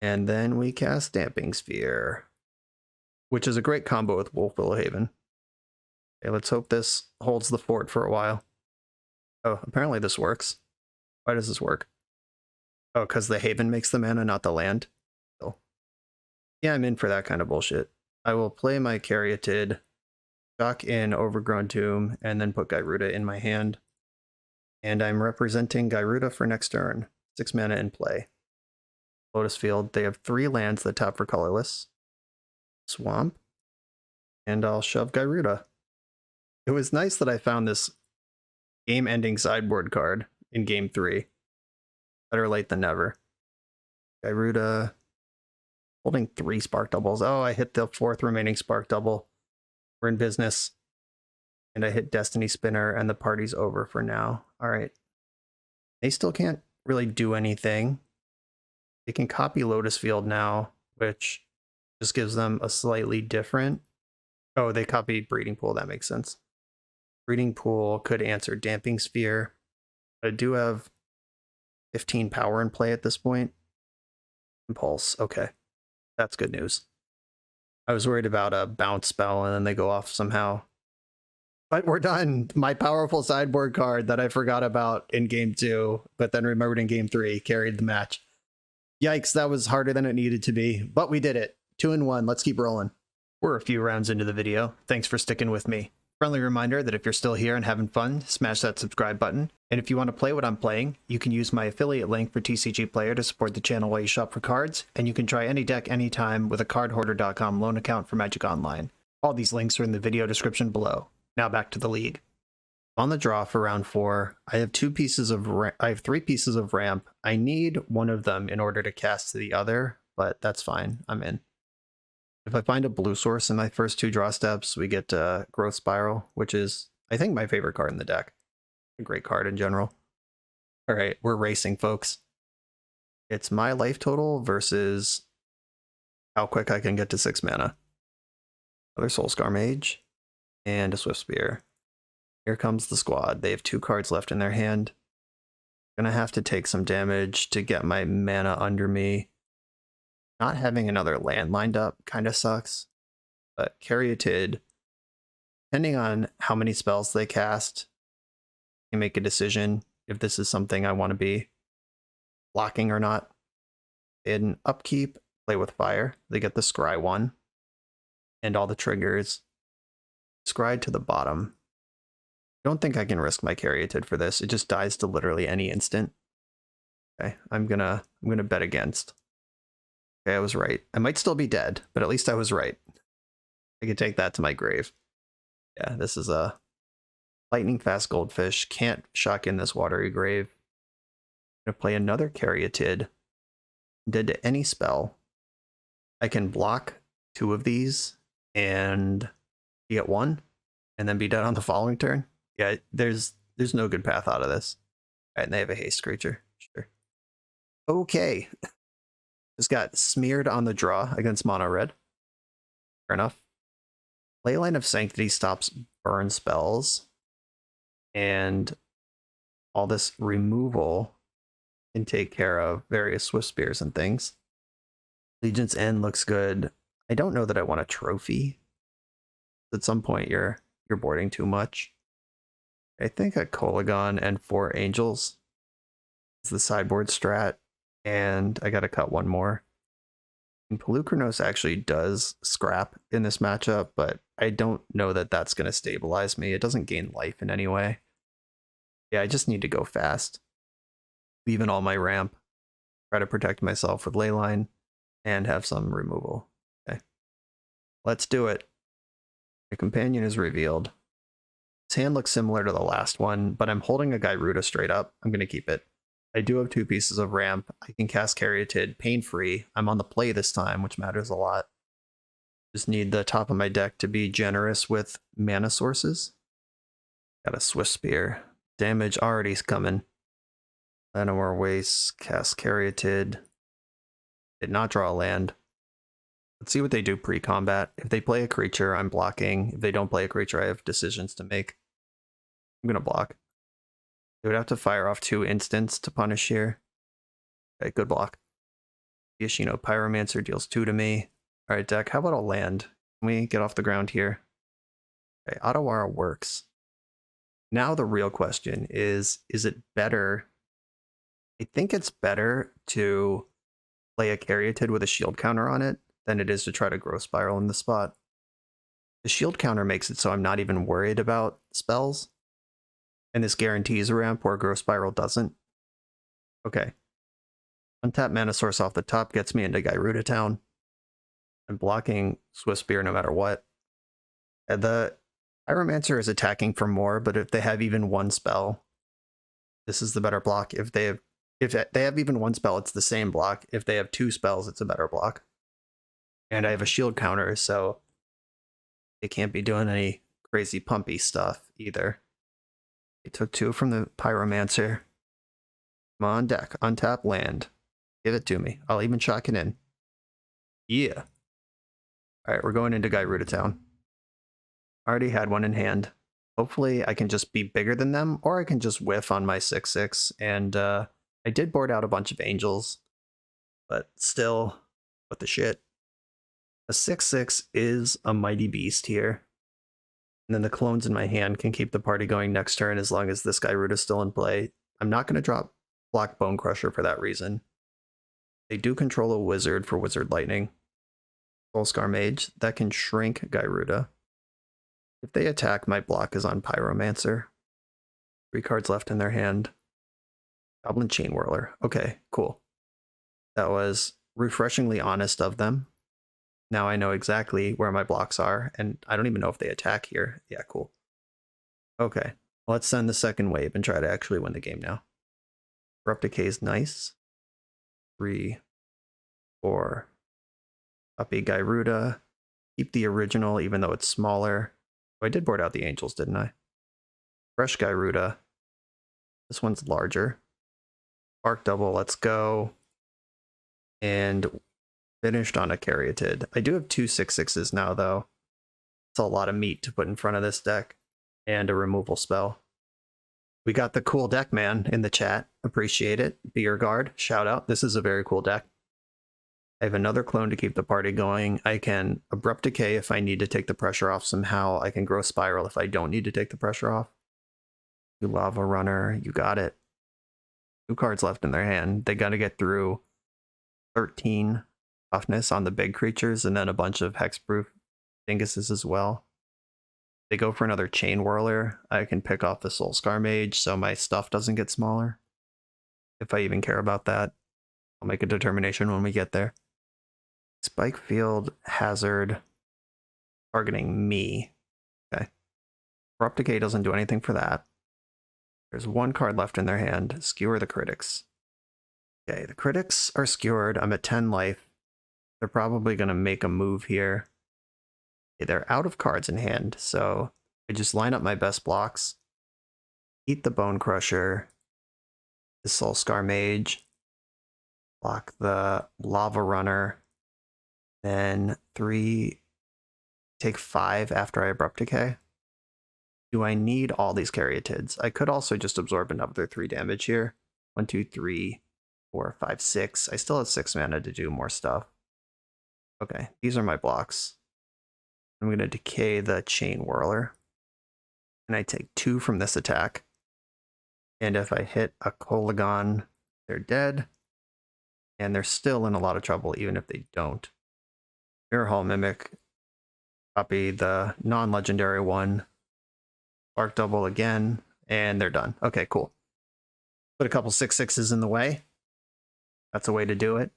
And then we cast Damping Sphere, which is a great combo with Wolf Willow Haven. Okay, let's hope this holds the fort for a while. Oh, apparently this works. Why does this work? Oh, because the Haven makes the mana, not the land. So, yeah, I'm in for that kind of bullshit. I will play my Caryatid, shock in Overgrown Tomb, and then put Gyruda in my hand. And I'm representing Gyruda for next turn. 6 mana in play. Lotus Field. They have 3 lands that tap for colorless. Swamp. And I'll shove Gyruda. It was nice that I found this game-ending sideboard card in Game 3. Better late than never. Gyruda. Holding 3 Spark Doubles. Oh, I hit the 4th remaining Spark Double. We're in business. And I hit Destiny Spinner, and the party's over for now. All right. They still can't really do anything. They can copy Lotus Field now, which just gives them a slightly different... Oh, they copied Breeding Pool. That makes sense. Breeding Pool could answer Damping Sphere. I do have 15 power in play at this point. Impulse. Okay. That's good news. I was worried about a bounce spell and then they go off somehow. But we're done. My powerful sideboard card that I forgot about in Game 2, but then remembered in Game 3, carried the match. Yikes, that was harder than it needed to be. But we did it. 2-1. Let's keep rolling. We're a few rounds into the video. Thanks for sticking with me. Friendly reminder that if you're still here and having fun, smash that subscribe button. And if you want to play what I'm playing, you can use my affiliate link for TCG Player to support the channel while you shop for cards, and you can try any deck anytime with a cardhoarder.com loan account for Magic Online. All these links are in the video description below. Now back to the league. On the draw for round 4, I have three pieces of ramp. I need one of them in order to cast the other, but that's fine. I'm in. If I find a blue source in my first 2 draw steps, we get Growth Spiral, which is, I think, my favorite card in the deck. A great card in general. All right, we're racing, folks. It's my life total versus how quick I can get to 6 mana. Another Soulscar Mage and a Swift Spear. Here comes the squad. They have 2 cards left in their hand. Gonna have to take some damage to get my mana under me. Not having another land lined up kind of sucks, but Caryatid, depending on how many spells they cast, I can make a decision if this is something I want to be blocking or not. In upkeep, play with fire. They get the Scry 1 and all the triggers. Scry to the bottom. I don't think I can risk my Caryatid for this. It just dies to literally any instant. Okay, I'm gonna bet against. Okay, I was right. I might still be dead, but at least I was right. I could take that to my grave. Yeah, this is a lightning fast goldfish. Can't shock in this watery grave. I'm gonna play another Caryatid. Dead to any spell. I can block 2 of these and get 1, and then be dead on the following turn. Yeah, there's no good path out of this. All right, and they have a haste creature. Sure. Okay. Just got smeared on the draw against mono red. Fair enough. Leyline of Sanctity stops burn spells, and all this removal can take care of various Swift Spears and things. Legion's End looks good. I don't know that I want a trophy. At some point, you're boarding too much. I think a Kolaghan and 4 Angels is the sideboard strat. And I gotta cut 1 more. And Polukranos actually does scrap in this matchup, but I don't know that that's going to stabilize me. It doesn't gain life in any way. Yeah, I just need to go fast. Leave in all my ramp. Try to protect myself with Leyline. And have some removal. Okay. Let's do it. The companion is revealed. His hand looks similar to the last one, but I'm holding a Gyruda straight up. I'm going to keep it. I do have 2 pieces of ramp. I can cast Caryatid pain-free. I'm on the play this time, which matters a lot. Just need the top of my deck to be generous with mana sources. Got a Swift Spear. Damage already's coming. Llanowar Waste, cast Caryatid. Did not draw a land. Let's see what they do pre-combat. If they play a creature, I'm blocking. If they don't play a creature, I have decisions to make. I'm going to block. They would have to fire off 2 instants to punish here. Okay, good block. Yoshino Pyromancer deals 2 to me. Alright, deck, how about a land? Can we get off the ground here? Okay, Otawara works. Now the real question is it better? I think it's better to play a Caryatid with a shield counter on it than it is to try to Growth Spiral in the spot. The shield counter makes it so I'm not even worried about spells. And this guarantees a ramp where Growth Spiral doesn't. Okay. Untap mana source off the top gets me into Gyruda Town. I'm blocking Swift Spear no matter what. And the Pyromancer is attacking for more, but if they have even 1 spell, this is the better block. If they have even 1 spell, it's the same block. If they have 2 spells, it's a better block. And I have a shield counter, so they can't be doing any crazy pumpy stuff either. They took 2 from the Pyromancer. Come on deck, untap land. Give it to me. I'll even shock it in. Yeah. Alright, we're going into Gyruda Town. Already had 1 in hand. Hopefully I can just be bigger than them, or I can just whiff on my 6/6. And I did board out a bunch of Angels, but still, what the shit. A 6/6 is a mighty beast here. And then the clones in my hand can keep the party going next turn as long as this Gyruda is still in play. I'm not going to drop Black Bone Crusher for that reason. They do control a wizard for Wizard Lightning. Soulscar Mage that can shrink Gyruda. If they attack, my block is on Pyromancer. 3 cards left in their hand. Goblin Chain Whirler. Okay, cool. That was refreshingly honest of them. Now I know exactly where my blocks are, and I don't even know if they attack here. Yeah, cool. Okay, let's send the second wave and try to actually win the game now. Corrupt Decay is nice. 3, 4. Copy Gyruda. Keep the original, even though it's smaller. Oh, I did board out the Angels, didn't I? Fresh Gyruda. This one's larger. Spark Double, let's go. And finished on a Caryatid. I do have 2 6/6s now, though. It's a lot of meat to put in front of this deck. And a removal spell. We got the cool deck man in the chat. Appreciate it. Beer Guard, shout out. This is a very cool deck. I have another clone to keep the party going. I can Abrupt Decay if I need to take the pressure off somehow. I can Growth Spiral if I don't need to take the pressure off. You Lava Runner, you got it. 2 cards left in their hand. They got to get through 13 toughness on the big creatures and then a bunch of hexproof dinguses as well. They go for another Chain Whirler. I can pick off the Soulscar Mage so my stuff doesn't get smaller. If I even care about that. I'll make a determination when we get there. Spike Field, Hazard, targeting me. Okay. Corrupt Decay doesn't do anything for that. There's 1 card left in their hand. Skewer the Critics. Okay, the Critics are skewered. I'm at 10 life. They're probably going to make a move here. Okay, they're out of cards in hand, so I just line up my best blocks. Eat the Bone Crusher. The Soulscar Mage. Block the Lava Runner. Then 3, take 5 after I Abrupt Decay. Do I need all these Caryatids? I could also just absorb another 3 damage here. 1, 2, 3, 4, 5, 6. I still have 6 mana to do more stuff. Okay, these are my blocks. I'm going to decay the Chain Whirler. And I take 2 from this attack. And if I hit a Kolaghan, they're dead. And they're still in a lot of trouble, even if they don't. Mirror Hall Mimic. Copy the non-legendary one. Spark Double again. And they're done. Okay, cool. Put a couple 6/6s in the way. That's a way to do it.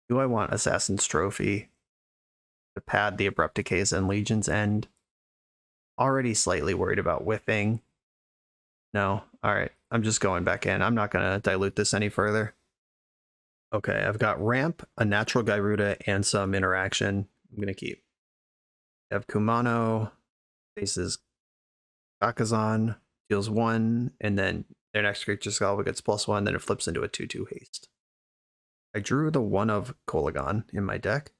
Do I want Assassin's Trophy to pad the Abrupt Decays and Legion's End? Already slightly worried about whiffing. No. Alright. I'm just going back in. I'm not going to dilute this any further. Okay, I've got Ramp, a natural Gyruda, and some interaction. I'm going to keep. I have Kumano, faces Kakazan, deals 1, and then their next creature skull gets +1, then it flips into a 2/2 haste. I drew the 1 of Kolaghan in my deck.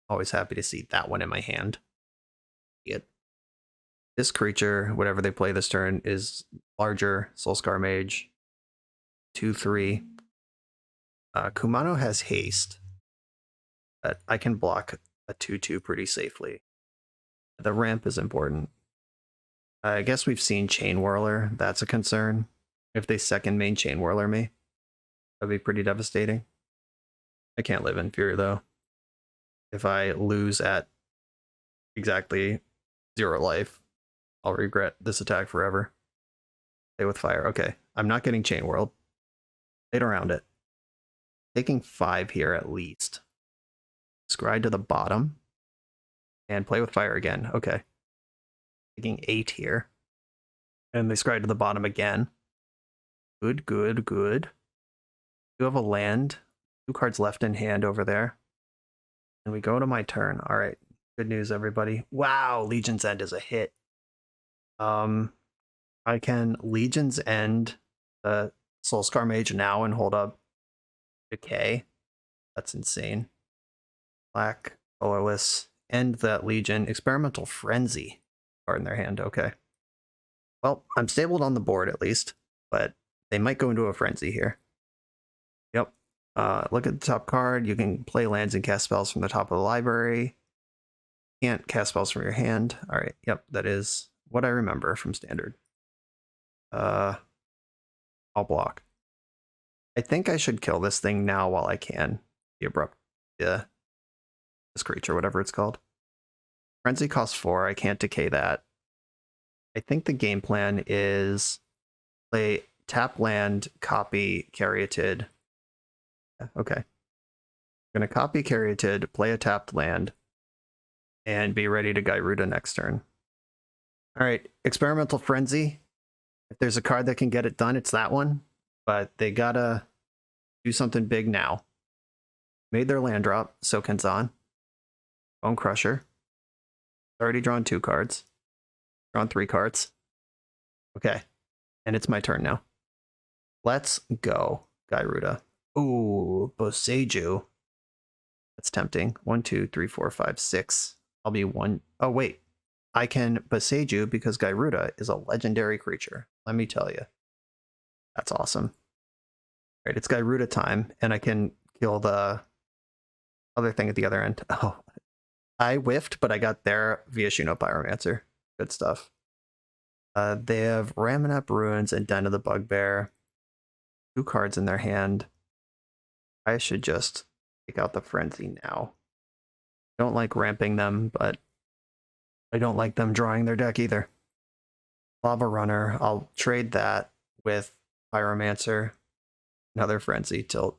Always happy to see that one in my hand. This creature, whatever they play this turn, is larger, Soulscar Mage, 2/3. Kumano has haste, but I can block a 2/2 pretty safely. The ramp is important. I guess we've seen Chain Whirler. That's a concern. If they second main Chain Whirler me, that'd be pretty devastating. I can't live in fear, though. If I lose at exactly 0 life, I'll regret this attack forever. Play with fire. Okay, I'm not getting Chain Whirled. Played around it. Taking 5 here at least. Scry to the bottom. And play with fire again. Okay. Taking 8 here. And they scry to the bottom again. Good, good, good. You have a land. 2 cards left in hand over there. And we go to my turn. All right. Good news, everybody. Wow, Legion's End is a hit. I can Legion's End the Soulscar Mage now and hold up Decay. That's insane. Black, colorless, end that Legion. Experimental Frenzy. Card in their hand. Okay. Well, I'm stabled on the board at least, but they might go into a frenzy here. Yep. Look at the top card. You can play lands and cast spells from the top of the library. Can't cast spells from your hand. All right. Yep. That is what I remember from Standard. I'll block. I think I should kill this thing now while I can. The abrupt. Yeah. this creature, whatever it's called. Frenzy costs 4. I can't decay that. I think the game plan is play tap land, copy Caryatid. Okay. I'm going to copy Caryatid, play a tapped land, and be ready to Gyruda next turn. All right, Experimental Frenzy. If there's a card that can get it done, it's that one. But they gotta do something big now. Made their land drop, Soken's Bone Crusher. Already drawn 2 cards. Drawn 3 cards. Okay, and it's my turn now. Let's go, Gyruda. Ooh, Boseiju. That's tempting. 1, 2, 3, 4, 5, 6. I'll be 1. Oh, wait. I can Boseiju because Gyruda is a legendary creature. Let me tell you. That's awesome. All right, it's Gyruda time, and I can kill the other thing at the other end. Oh, I whiffed, but I got there via Shino Pyromancer. Good stuff. They have Ramunap Ruins and Den of the Bugbear. 2 cards in their hand. I should just take out the Frenzy now. Don't like ramping them, but I don't like them drawing their deck either. Lava Runner, I'll trade that with Pyromancer, another Frenzy Tilt,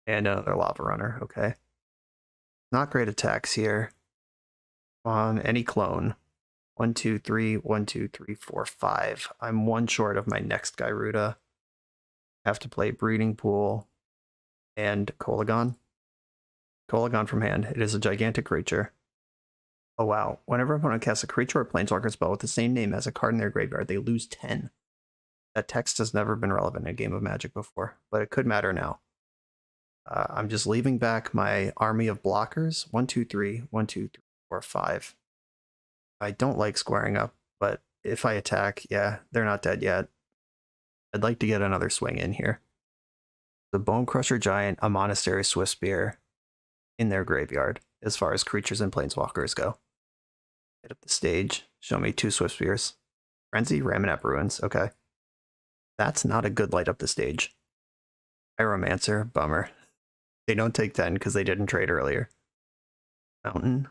and another Lava Runner, okay. Not great attacks here. On any clone. 1, 2, 3, 1, 2, 3, 4, 5. I'm 1 short of my next Gyruda. Have to play Breeding Pool and Kolaghan. Kolaghan from hand. It is a gigantic creature. Oh wow. Whenever opponent casts a creature or planeswalker spell with the same name as a card in their graveyard, they lose 10. That text has never been relevant in a game of Magic before, but it could matter now. I'm just leaving back my army of blockers. 1, 2, 3, 1, 2, 3, 4, 5. I don't like squaring up, but if I attack, yeah, they're not dead yet. I'd like to get another swing in here. The Bone Crusher Giant, a Monastery Swiftspear in their graveyard, as far as creatures and planeswalkers go. Hit up the stage, show me 2 Swiftspears. Frenzy, Ramunap Ruins, okay. That's not a good light up the stage. Pyromancer, bummer. They don't take 10 because they didn't trade earlier. Mountain.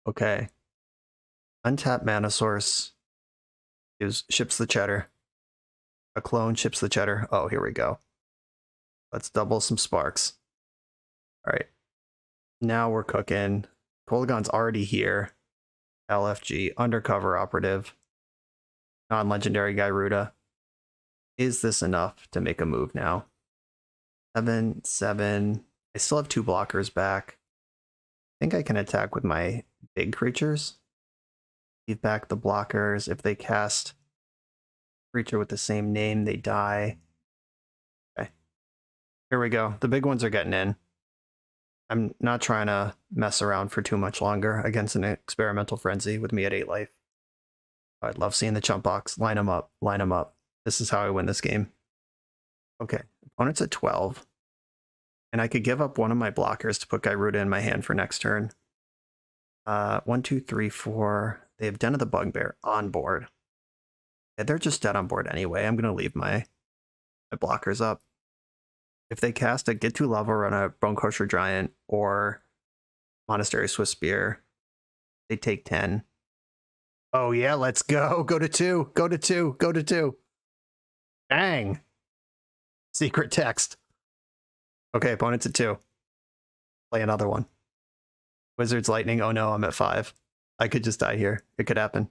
Okay. Untapped Mana Source ships the cheddar. A clone ships the cheddar. Oh, here we go. Let's double some sparks. All right. Now we're cooking. Kolaghan's already here. LFG, Undercover Operative. Non-legendary Gyruda. Is this enough to make a move now? 7, 7. I still have 2 blockers back. I think I can attack with my big creatures. Leave back the blockers. If they cast a creature with the same name, they die. Okay. Here we go. The big ones are getting in. I'm not trying to mess around for too much longer against an Experimental Frenzy with me at 8 life. I'd love seeing the chump box. Line them up. Line them up. This is how I win this game. Okay. Opponent's at 12. And I could give up one of my blockers to put Gyruda in my hand for next turn. 1, 2, 3, 4. They have Den of the Bugbear on board. Yeah, they're just dead on board anyway. I'm going to leave my blockers up. If they cast a Get 2 Lava Runner, Bone Crusher Giant, or Monastery Swiftspear, they take 10. Oh yeah, let's go. Go to 2. Go to 2. Go to 2. Bang. Secret text. Okay, opponent's at 2. Play another one. Wizard's Lightning. Oh no, I'm at 5. I could just die here. It could happen.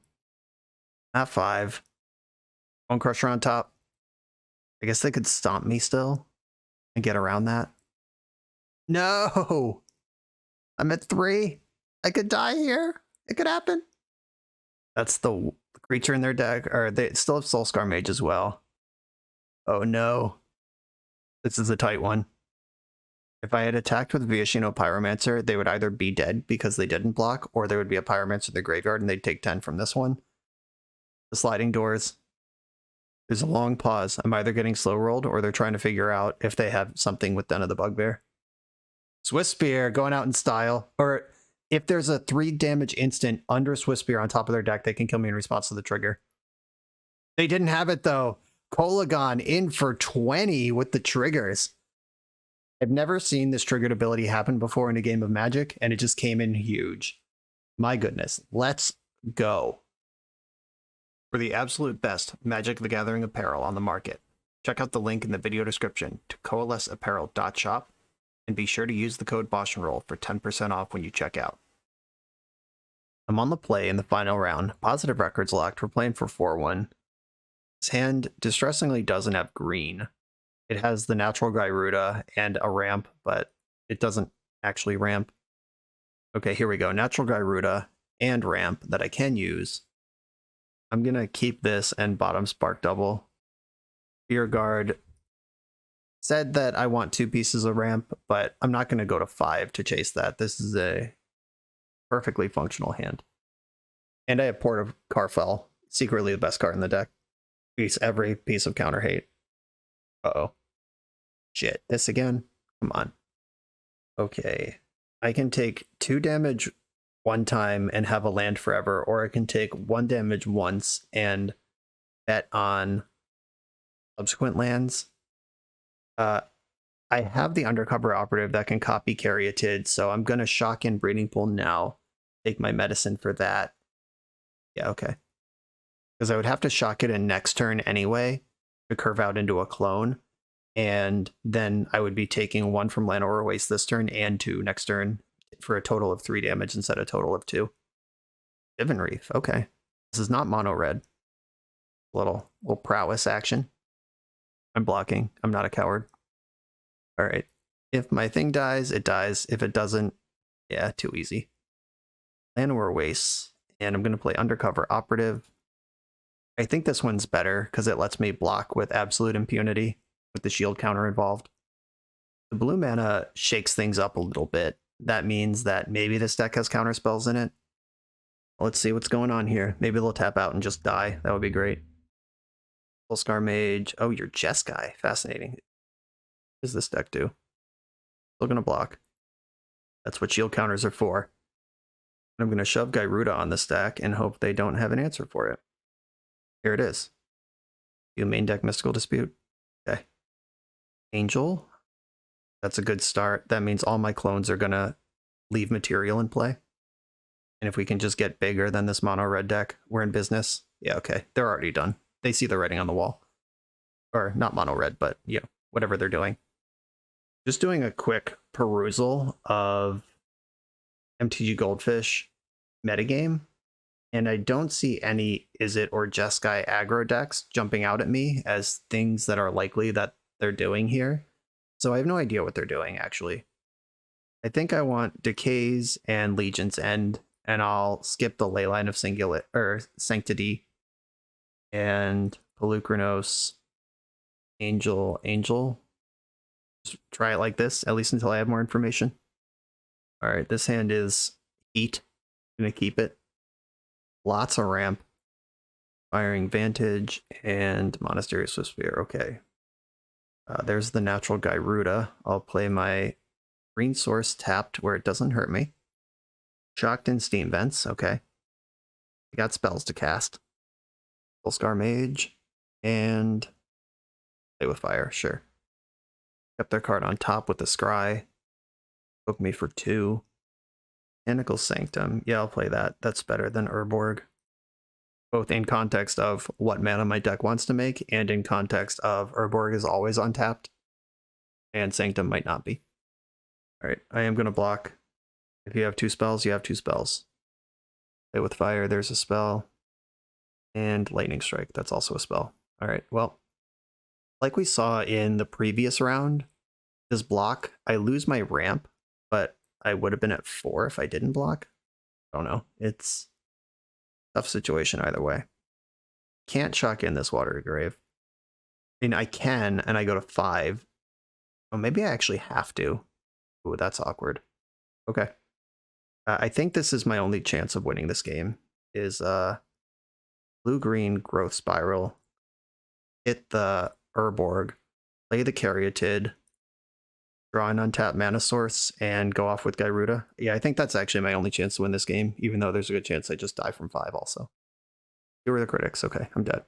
At 5. Bone Crusher on top. I guess they could stomp me still and get around that. No! I'm at 3. I could die here. It could happen. That's the creature in their deck. Or they still have Soulscar Mage as well. Oh no. This is a tight one. If I had attacked with Viashino Pyromancer, they would either be dead because they didn't block, or there would be a Pyromancer in the graveyard and they'd take 10 from this one. The sliding doors. There's a long pause. I'm either getting slow rolled or they're trying to figure out if they have something with Den of the Bugbear. Swiftspear going out in style. Or if there's a 3 damage instant under Swiftspear on top of their deck, they can kill me in response to the trigger. They didn't have it though. Kolaghan in for 20 with the triggers. I've never seen this triggered ability happen before in a game of Magic, and it just came in huge. My goodness, let's go. For the absolute best Magic the Gathering apparel on the market, check out the link in the video description to coalesceapparel.shop, and be sure to use the code BoshNRoll for 10% off when you check out. I'm on the play in the final round. Positive records locked. We're playing for 4-1. This hand distressingly doesn't have green. It has the natural Gyruda and a ramp, but it doesn't actually ramp. Okay, here we go. Natural Gyruda and ramp that I can use. I'm going to keep this and bottom Spark Double. Fear Guard said that I want 2 pieces of ramp, but I'm not going to go to 5 to chase that. This is a perfectly functional hand. And I have Port of Carfell, secretly the best card in the deck. Beats every piece of counter hate. Uh-oh. Shit, this again? Come on. Okay. I can take 2 damage one time and have a land forever, or I can take 1 damage once and bet on subsequent lands. I have the Undercover Operative that can copy Caryatid, so I'm going to shock in Breeding Pool now, take my medicine for that. Yeah, okay. Because I would have to shock it in next turn anyway to curve out into a clone, and then I would be taking 1 from Llanowar Waste this turn and 2 next turn for a total of 3 damage instead of a total of 2. Divin Reef, okay. This is not mono red. Little prowess action. I'm blocking. I'm not a coward. All right. If my thing dies, it dies. If it doesn't, yeah, too easy. Llanowar Waste, and I'm going to play Undercover Operative. I think this one's better because it lets me block with absolute impunity with the shield counter involved. The blue mana shakes things up a little bit. That means that maybe this deck has counter spells in it. Let's see what's going on here. Maybe they'll tap out and just die. That would be great. Scar Mage. Oh, you're Jeskai. Fascinating. What does this deck do? Still gonna block. That's what shield counters are for. I'm gonna shove Gyruda on the stack and hope they don't have an answer for it. Here it is. You main deck Mystical Dispute. Okay. Angel. That's a good start. That means all my clones are gonna leave material in play. And if we can just get bigger than this mono red deck, we're in business. Yeah, okay. They're already done. They see the writing on the wall. Or not mono red, but you know, whatever they're doing. Just doing a quick perusal of MTG Goldfish metagame. And I don't see any Izzet or Jeskai aggro decks jumping out at me as things that are likely that they're doing here. So I have no idea what they're doing, actually. I think I want Decays and Legion's End, and I'll skip the Leyline of Sanctity and Pelucranos, Angel. Just try it like this, at least until I have more information. All right, this hand is Heat. I'm going to keep it. Lots of ramp. Firing Vantage and Monastery of Swiftspear. Okay. There's the natural Gyruda. I'll play my green source tapped where it doesn't hurt me. Shocked in Steam Vents. Okay. I got spells to cast. Scar Mage. And play with fire. Sure. Kept their card on top with the Scry. Book me for 2. Mechanical Sanctum. Yeah, I'll play that. That's better than Urborg. Both in context of what mana my deck wants to make, and in context of Urborg is always untapped, and Sanctum might not be. Alright, I am going to block. If you have 2 spells, you have 2 spells. Play with fire, there's a spell. And Lightning Strike, that's also a spell. Alright, well, like we saw in the previous round, this block, I lose my ramp, but I would have been at 4 if I didn't block. I don't know. It's a tough situation either way. Can't shock in this Watery Grave. I mean, I can, and I go to 5. Oh, maybe I actually have to. Ooh, that's awkward. Okay. I think this is my only chance of winning this game, is blue-green Growth Spiral, hit the Urborg, play the Caryatid, draw an untapped mana source, and go off with Gyruda. Yeah, I think that's actually my only chance to win this game, even though there's a good chance I just die from 5 also. You were the critics. Okay, I'm dead.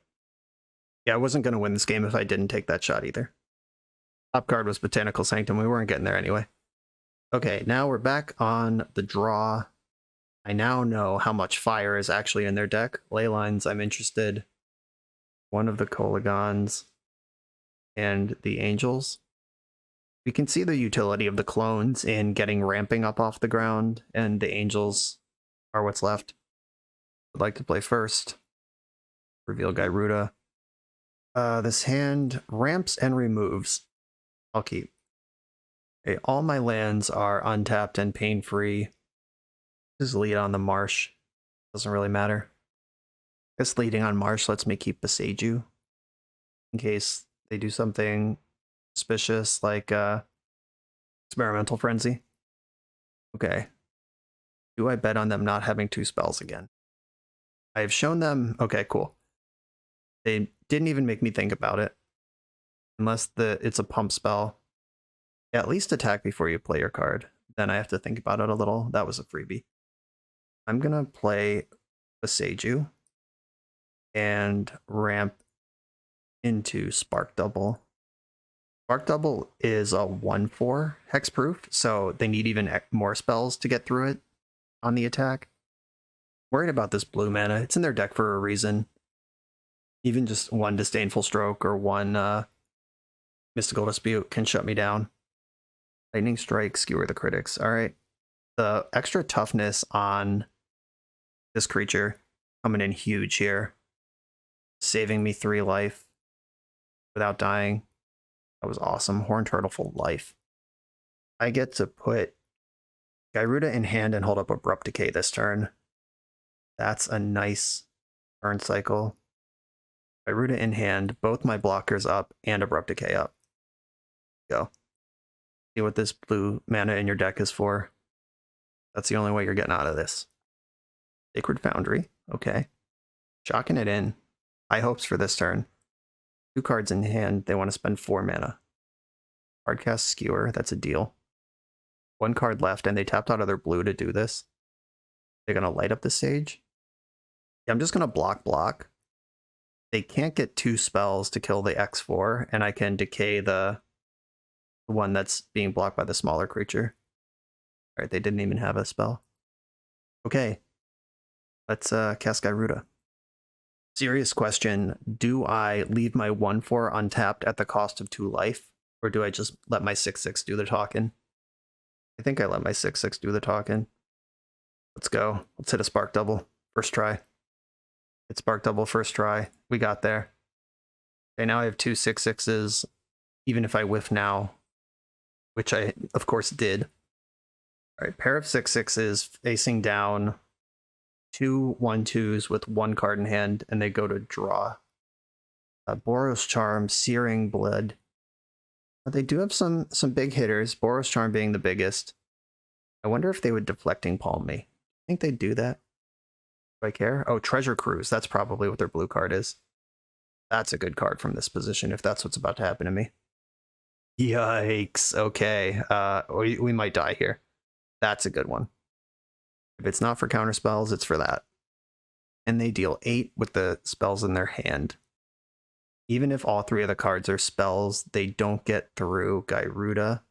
Yeah, I wasn't going to win this game if I didn't take that shot either. Top card was Botanical Sanctum. We weren't getting there anyway. Okay, now we're back on the draw. I now know how much fire is actually in their deck. Ley lines, I'm interested. One of the Kolaghans and the Angels. We can see the utility of the clones in getting ramping up off the ground, and the Angels are what's left. I'd like to play first. Reveal Gyruda. This hand ramps and removes. I'll keep. Okay, all my lands are untapped and pain-free. Just lead on the Marsh. Doesn't really matter. I guess leading on Marsh lets me keep Boseiju in case they do something suspicious like Experimental Frenzy. Okay. Do I bet on them not having 2 spells again? I have shown them... Okay, cool. They didn't even make me think about it. Unless it's a pump spell. Yeah, at least attack before you play your card. Then I have to think about it a little. That was a freebie. I'm going to play Boseiju and ramp into Spark Double. Spark Double is a 1/4 hexproof, so they need even more spells to get through it on the attack. Worried about this blue mana. It's in their deck for a reason. Even just one Disdainful Stroke or one Mystical Dispute can shut me down. Lightning Strike, Skewer the Critics. Alright. The extra toughness on this creature coming in huge here. Saving me 3 life without dying. That was awesome. Horned Turtle for life. I get to put Gyruda in hand and hold up Abrupt Decay this turn. That's a nice turn cycle. Gyruda in hand, both my blockers up and Abrupt Decay up. Go. See what this blue mana in your deck is for. That's the only way you're getting out of this. Sacred Foundry. Okay. Chalking it in. High hopes for this turn. 2 cards in hand. They want to spend 4 mana. Hardcast Skewer. That's a deal. 1 card left, and they tapped out of their blue to do this. They're going to light up the stage. Yeah, I'm just going to block. They can't get 2 spells to kill the X4, and I can decay the one that's being blocked by the smaller creature. Alright, they didn't even have a spell. Okay. Let's cast Gyruda. Serious question. Do I leave my 1/4 untapped at the cost of 2 life? Or do I just let my 6/6 do the talking? I think I let my 6/6 do the talking. Let's go. Let's hit a Spark Double. First try. Hit Spark Double first try. We got there. Okay, now I have 2 6/6s. Even if I whiff now, which I, of course, did. Alright, pair of 6/6s facing down. 2 1/2s with 1 card in hand, and they go to draw. Boros Charm, Searing Blood. They do have some big hitters, Boros Charm being the biggest. I wonder if they would Deflecting Palm me. I think they'd do that. Do I care? Oh, Treasure Cruise. That's probably what their blue card is. That's a good card from this position, if that's what's about to happen to me. Yikes. Okay. We might die here. That's a good one. If it's not for counterspells, it's for that. And they deal 8 with the spells in their hand. Even if all 3 of the cards are spells, they don't get through Gyruda.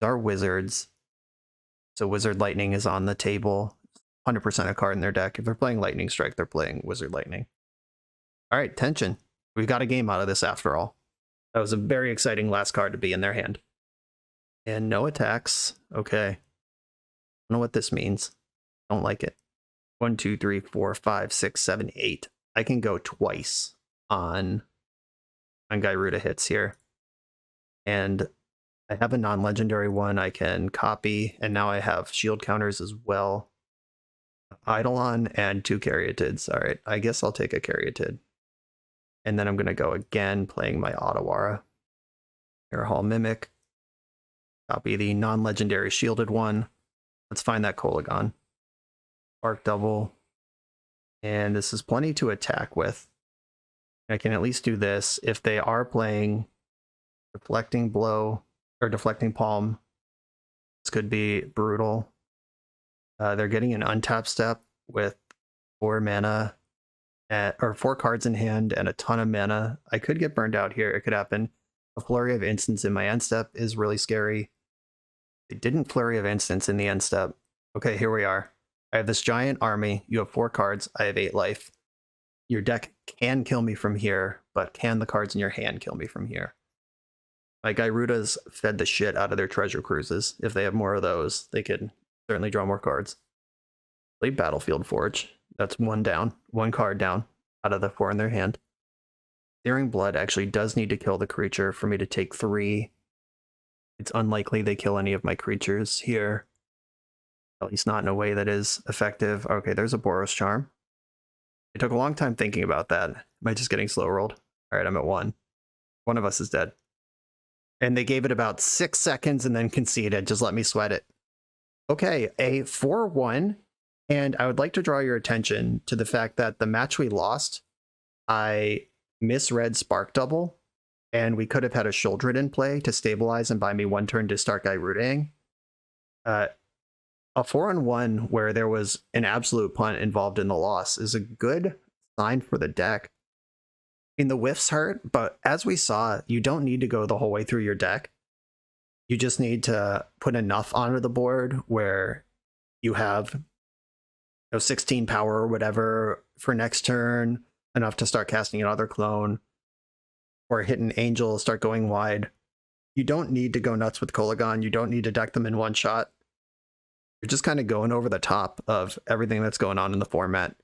These are wizards. So Wizard Lightning is on the table. 100% a card in their deck. If they're playing Lightning Strike, they're playing Wizard Lightning. Alright, tension. We've got a game out of this after all. That was a very exciting last card to be in their hand. And no attacks. Okay. I don't know what this means. Don't like it. 1, 2, 3, 4, 5, 6, 7, 8. I can go twice on Gyruda hits here. And I have a non-legendary one I can copy, and now I have shield counters as well. Eidolon and 2 Caryatids. Alright, I guess I'll take a Caryatid. And then I'm going to go again playing my Otawara. Airhall Mimic. Copy the non-legendary shielded one. Let's find that Kolaghan. Spark Double. And this is plenty to attack with. I can at least do this. If they are playing Deflecting Blow or Deflecting Palm, this could be brutal. They're getting an untap step with 4 mana or 4 cards in hand and a ton of mana. I could get burned out here. It could happen. A Flurry of Instants in my end step is really scary. They didn't Flurry of Instants in the end step. Okay, here we are. I have this giant army. You have 4 cards. I have 8 life. Your deck can kill me from here, but can the cards in your hand kill me from here? My Gyrudas fed the shit out of their treasure cruises. If they have more of those, they could certainly draw more cards. Play Battlefield Forge. That's 1 down. 1 card down out of the 4 in their hand. Searing Blood actually does need to kill the creature for me to take 3. It's unlikely they kill any of my creatures here. At least not in a way that is effective. Okay, there's a Boros Charm. It took a long time thinking about that. Am I just getting slow rolled? All right, I'm at 1. One of us is dead. And they gave it about 6 seconds and then conceded. Just let me sweat it. Okay, a 4-1. And I would like to draw your attention to the fact that the match we lost, I misread Spark Double, and we could have had a Shouldred in play to stabilize and buy me 1 turn to start Gyrudaing. A 4-on-1 where there was an absolute punt involved in the loss is a good sign for the deck. The whiffs hurt, but as we saw, you don't need to go the whole way through your deck. You just need to put enough onto the board where you have 16 power or whatever for next turn, enough to start casting another clone, or hit an angel, start going wide. You don't need to go nuts with Kolaghan. You don't need to deck them in one shot. You're just kind of going over the top of everything that's going on in the format.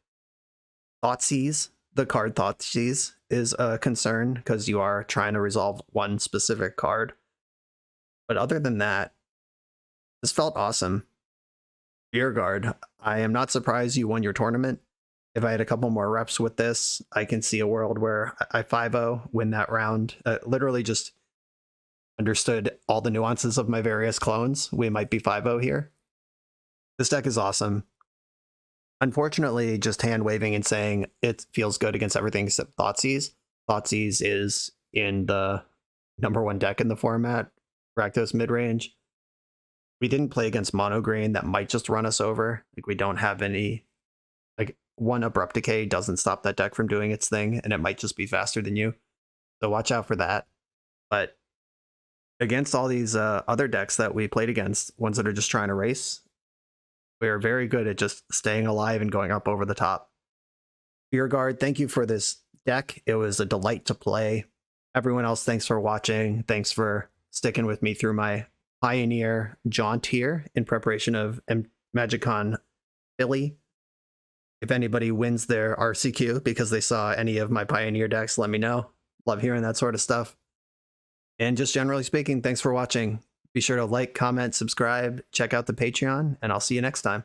Thoughtseize, the card Thoughtseize, is a concern because you are trying to resolve one specific card. But other than that, this felt awesome. Rearguard, I am not surprised you won your tournament. If I had a couple more reps with this, I can see a world where I 5-0, win that round. Literally just understood all the nuances of my various clones. We might be 5-0 here. This deck is awesome. Unfortunately, just hand waving and saying it feels good against everything except Thoughtseize. Thoughtseize is in the #1 deck in the format, Rakdos midrange. We didn't play against Mono Green. That might just run us over. Like, we don't have any, like, 1 Abrupt Decay doesn't stop that deck from doing its thing, and it might just be faster than you. So watch out for that. But against all these other decks that we played against, ones that are just trying to race, we are very good at just staying alive and going up over the top. Rearguard, thank you for this deck. It was a delight to play. Everyone else, thanks for watching. Thanks for sticking with me through my Pioneer jaunt here in preparation of MagicCon Philly. If anybody wins their RCQ because they saw any of my Pioneer decks, let me know. Love hearing that sort of stuff. And just generally speaking, thanks for watching. Be sure to like, comment, subscribe, check out the Patreon, and I'll see you next time.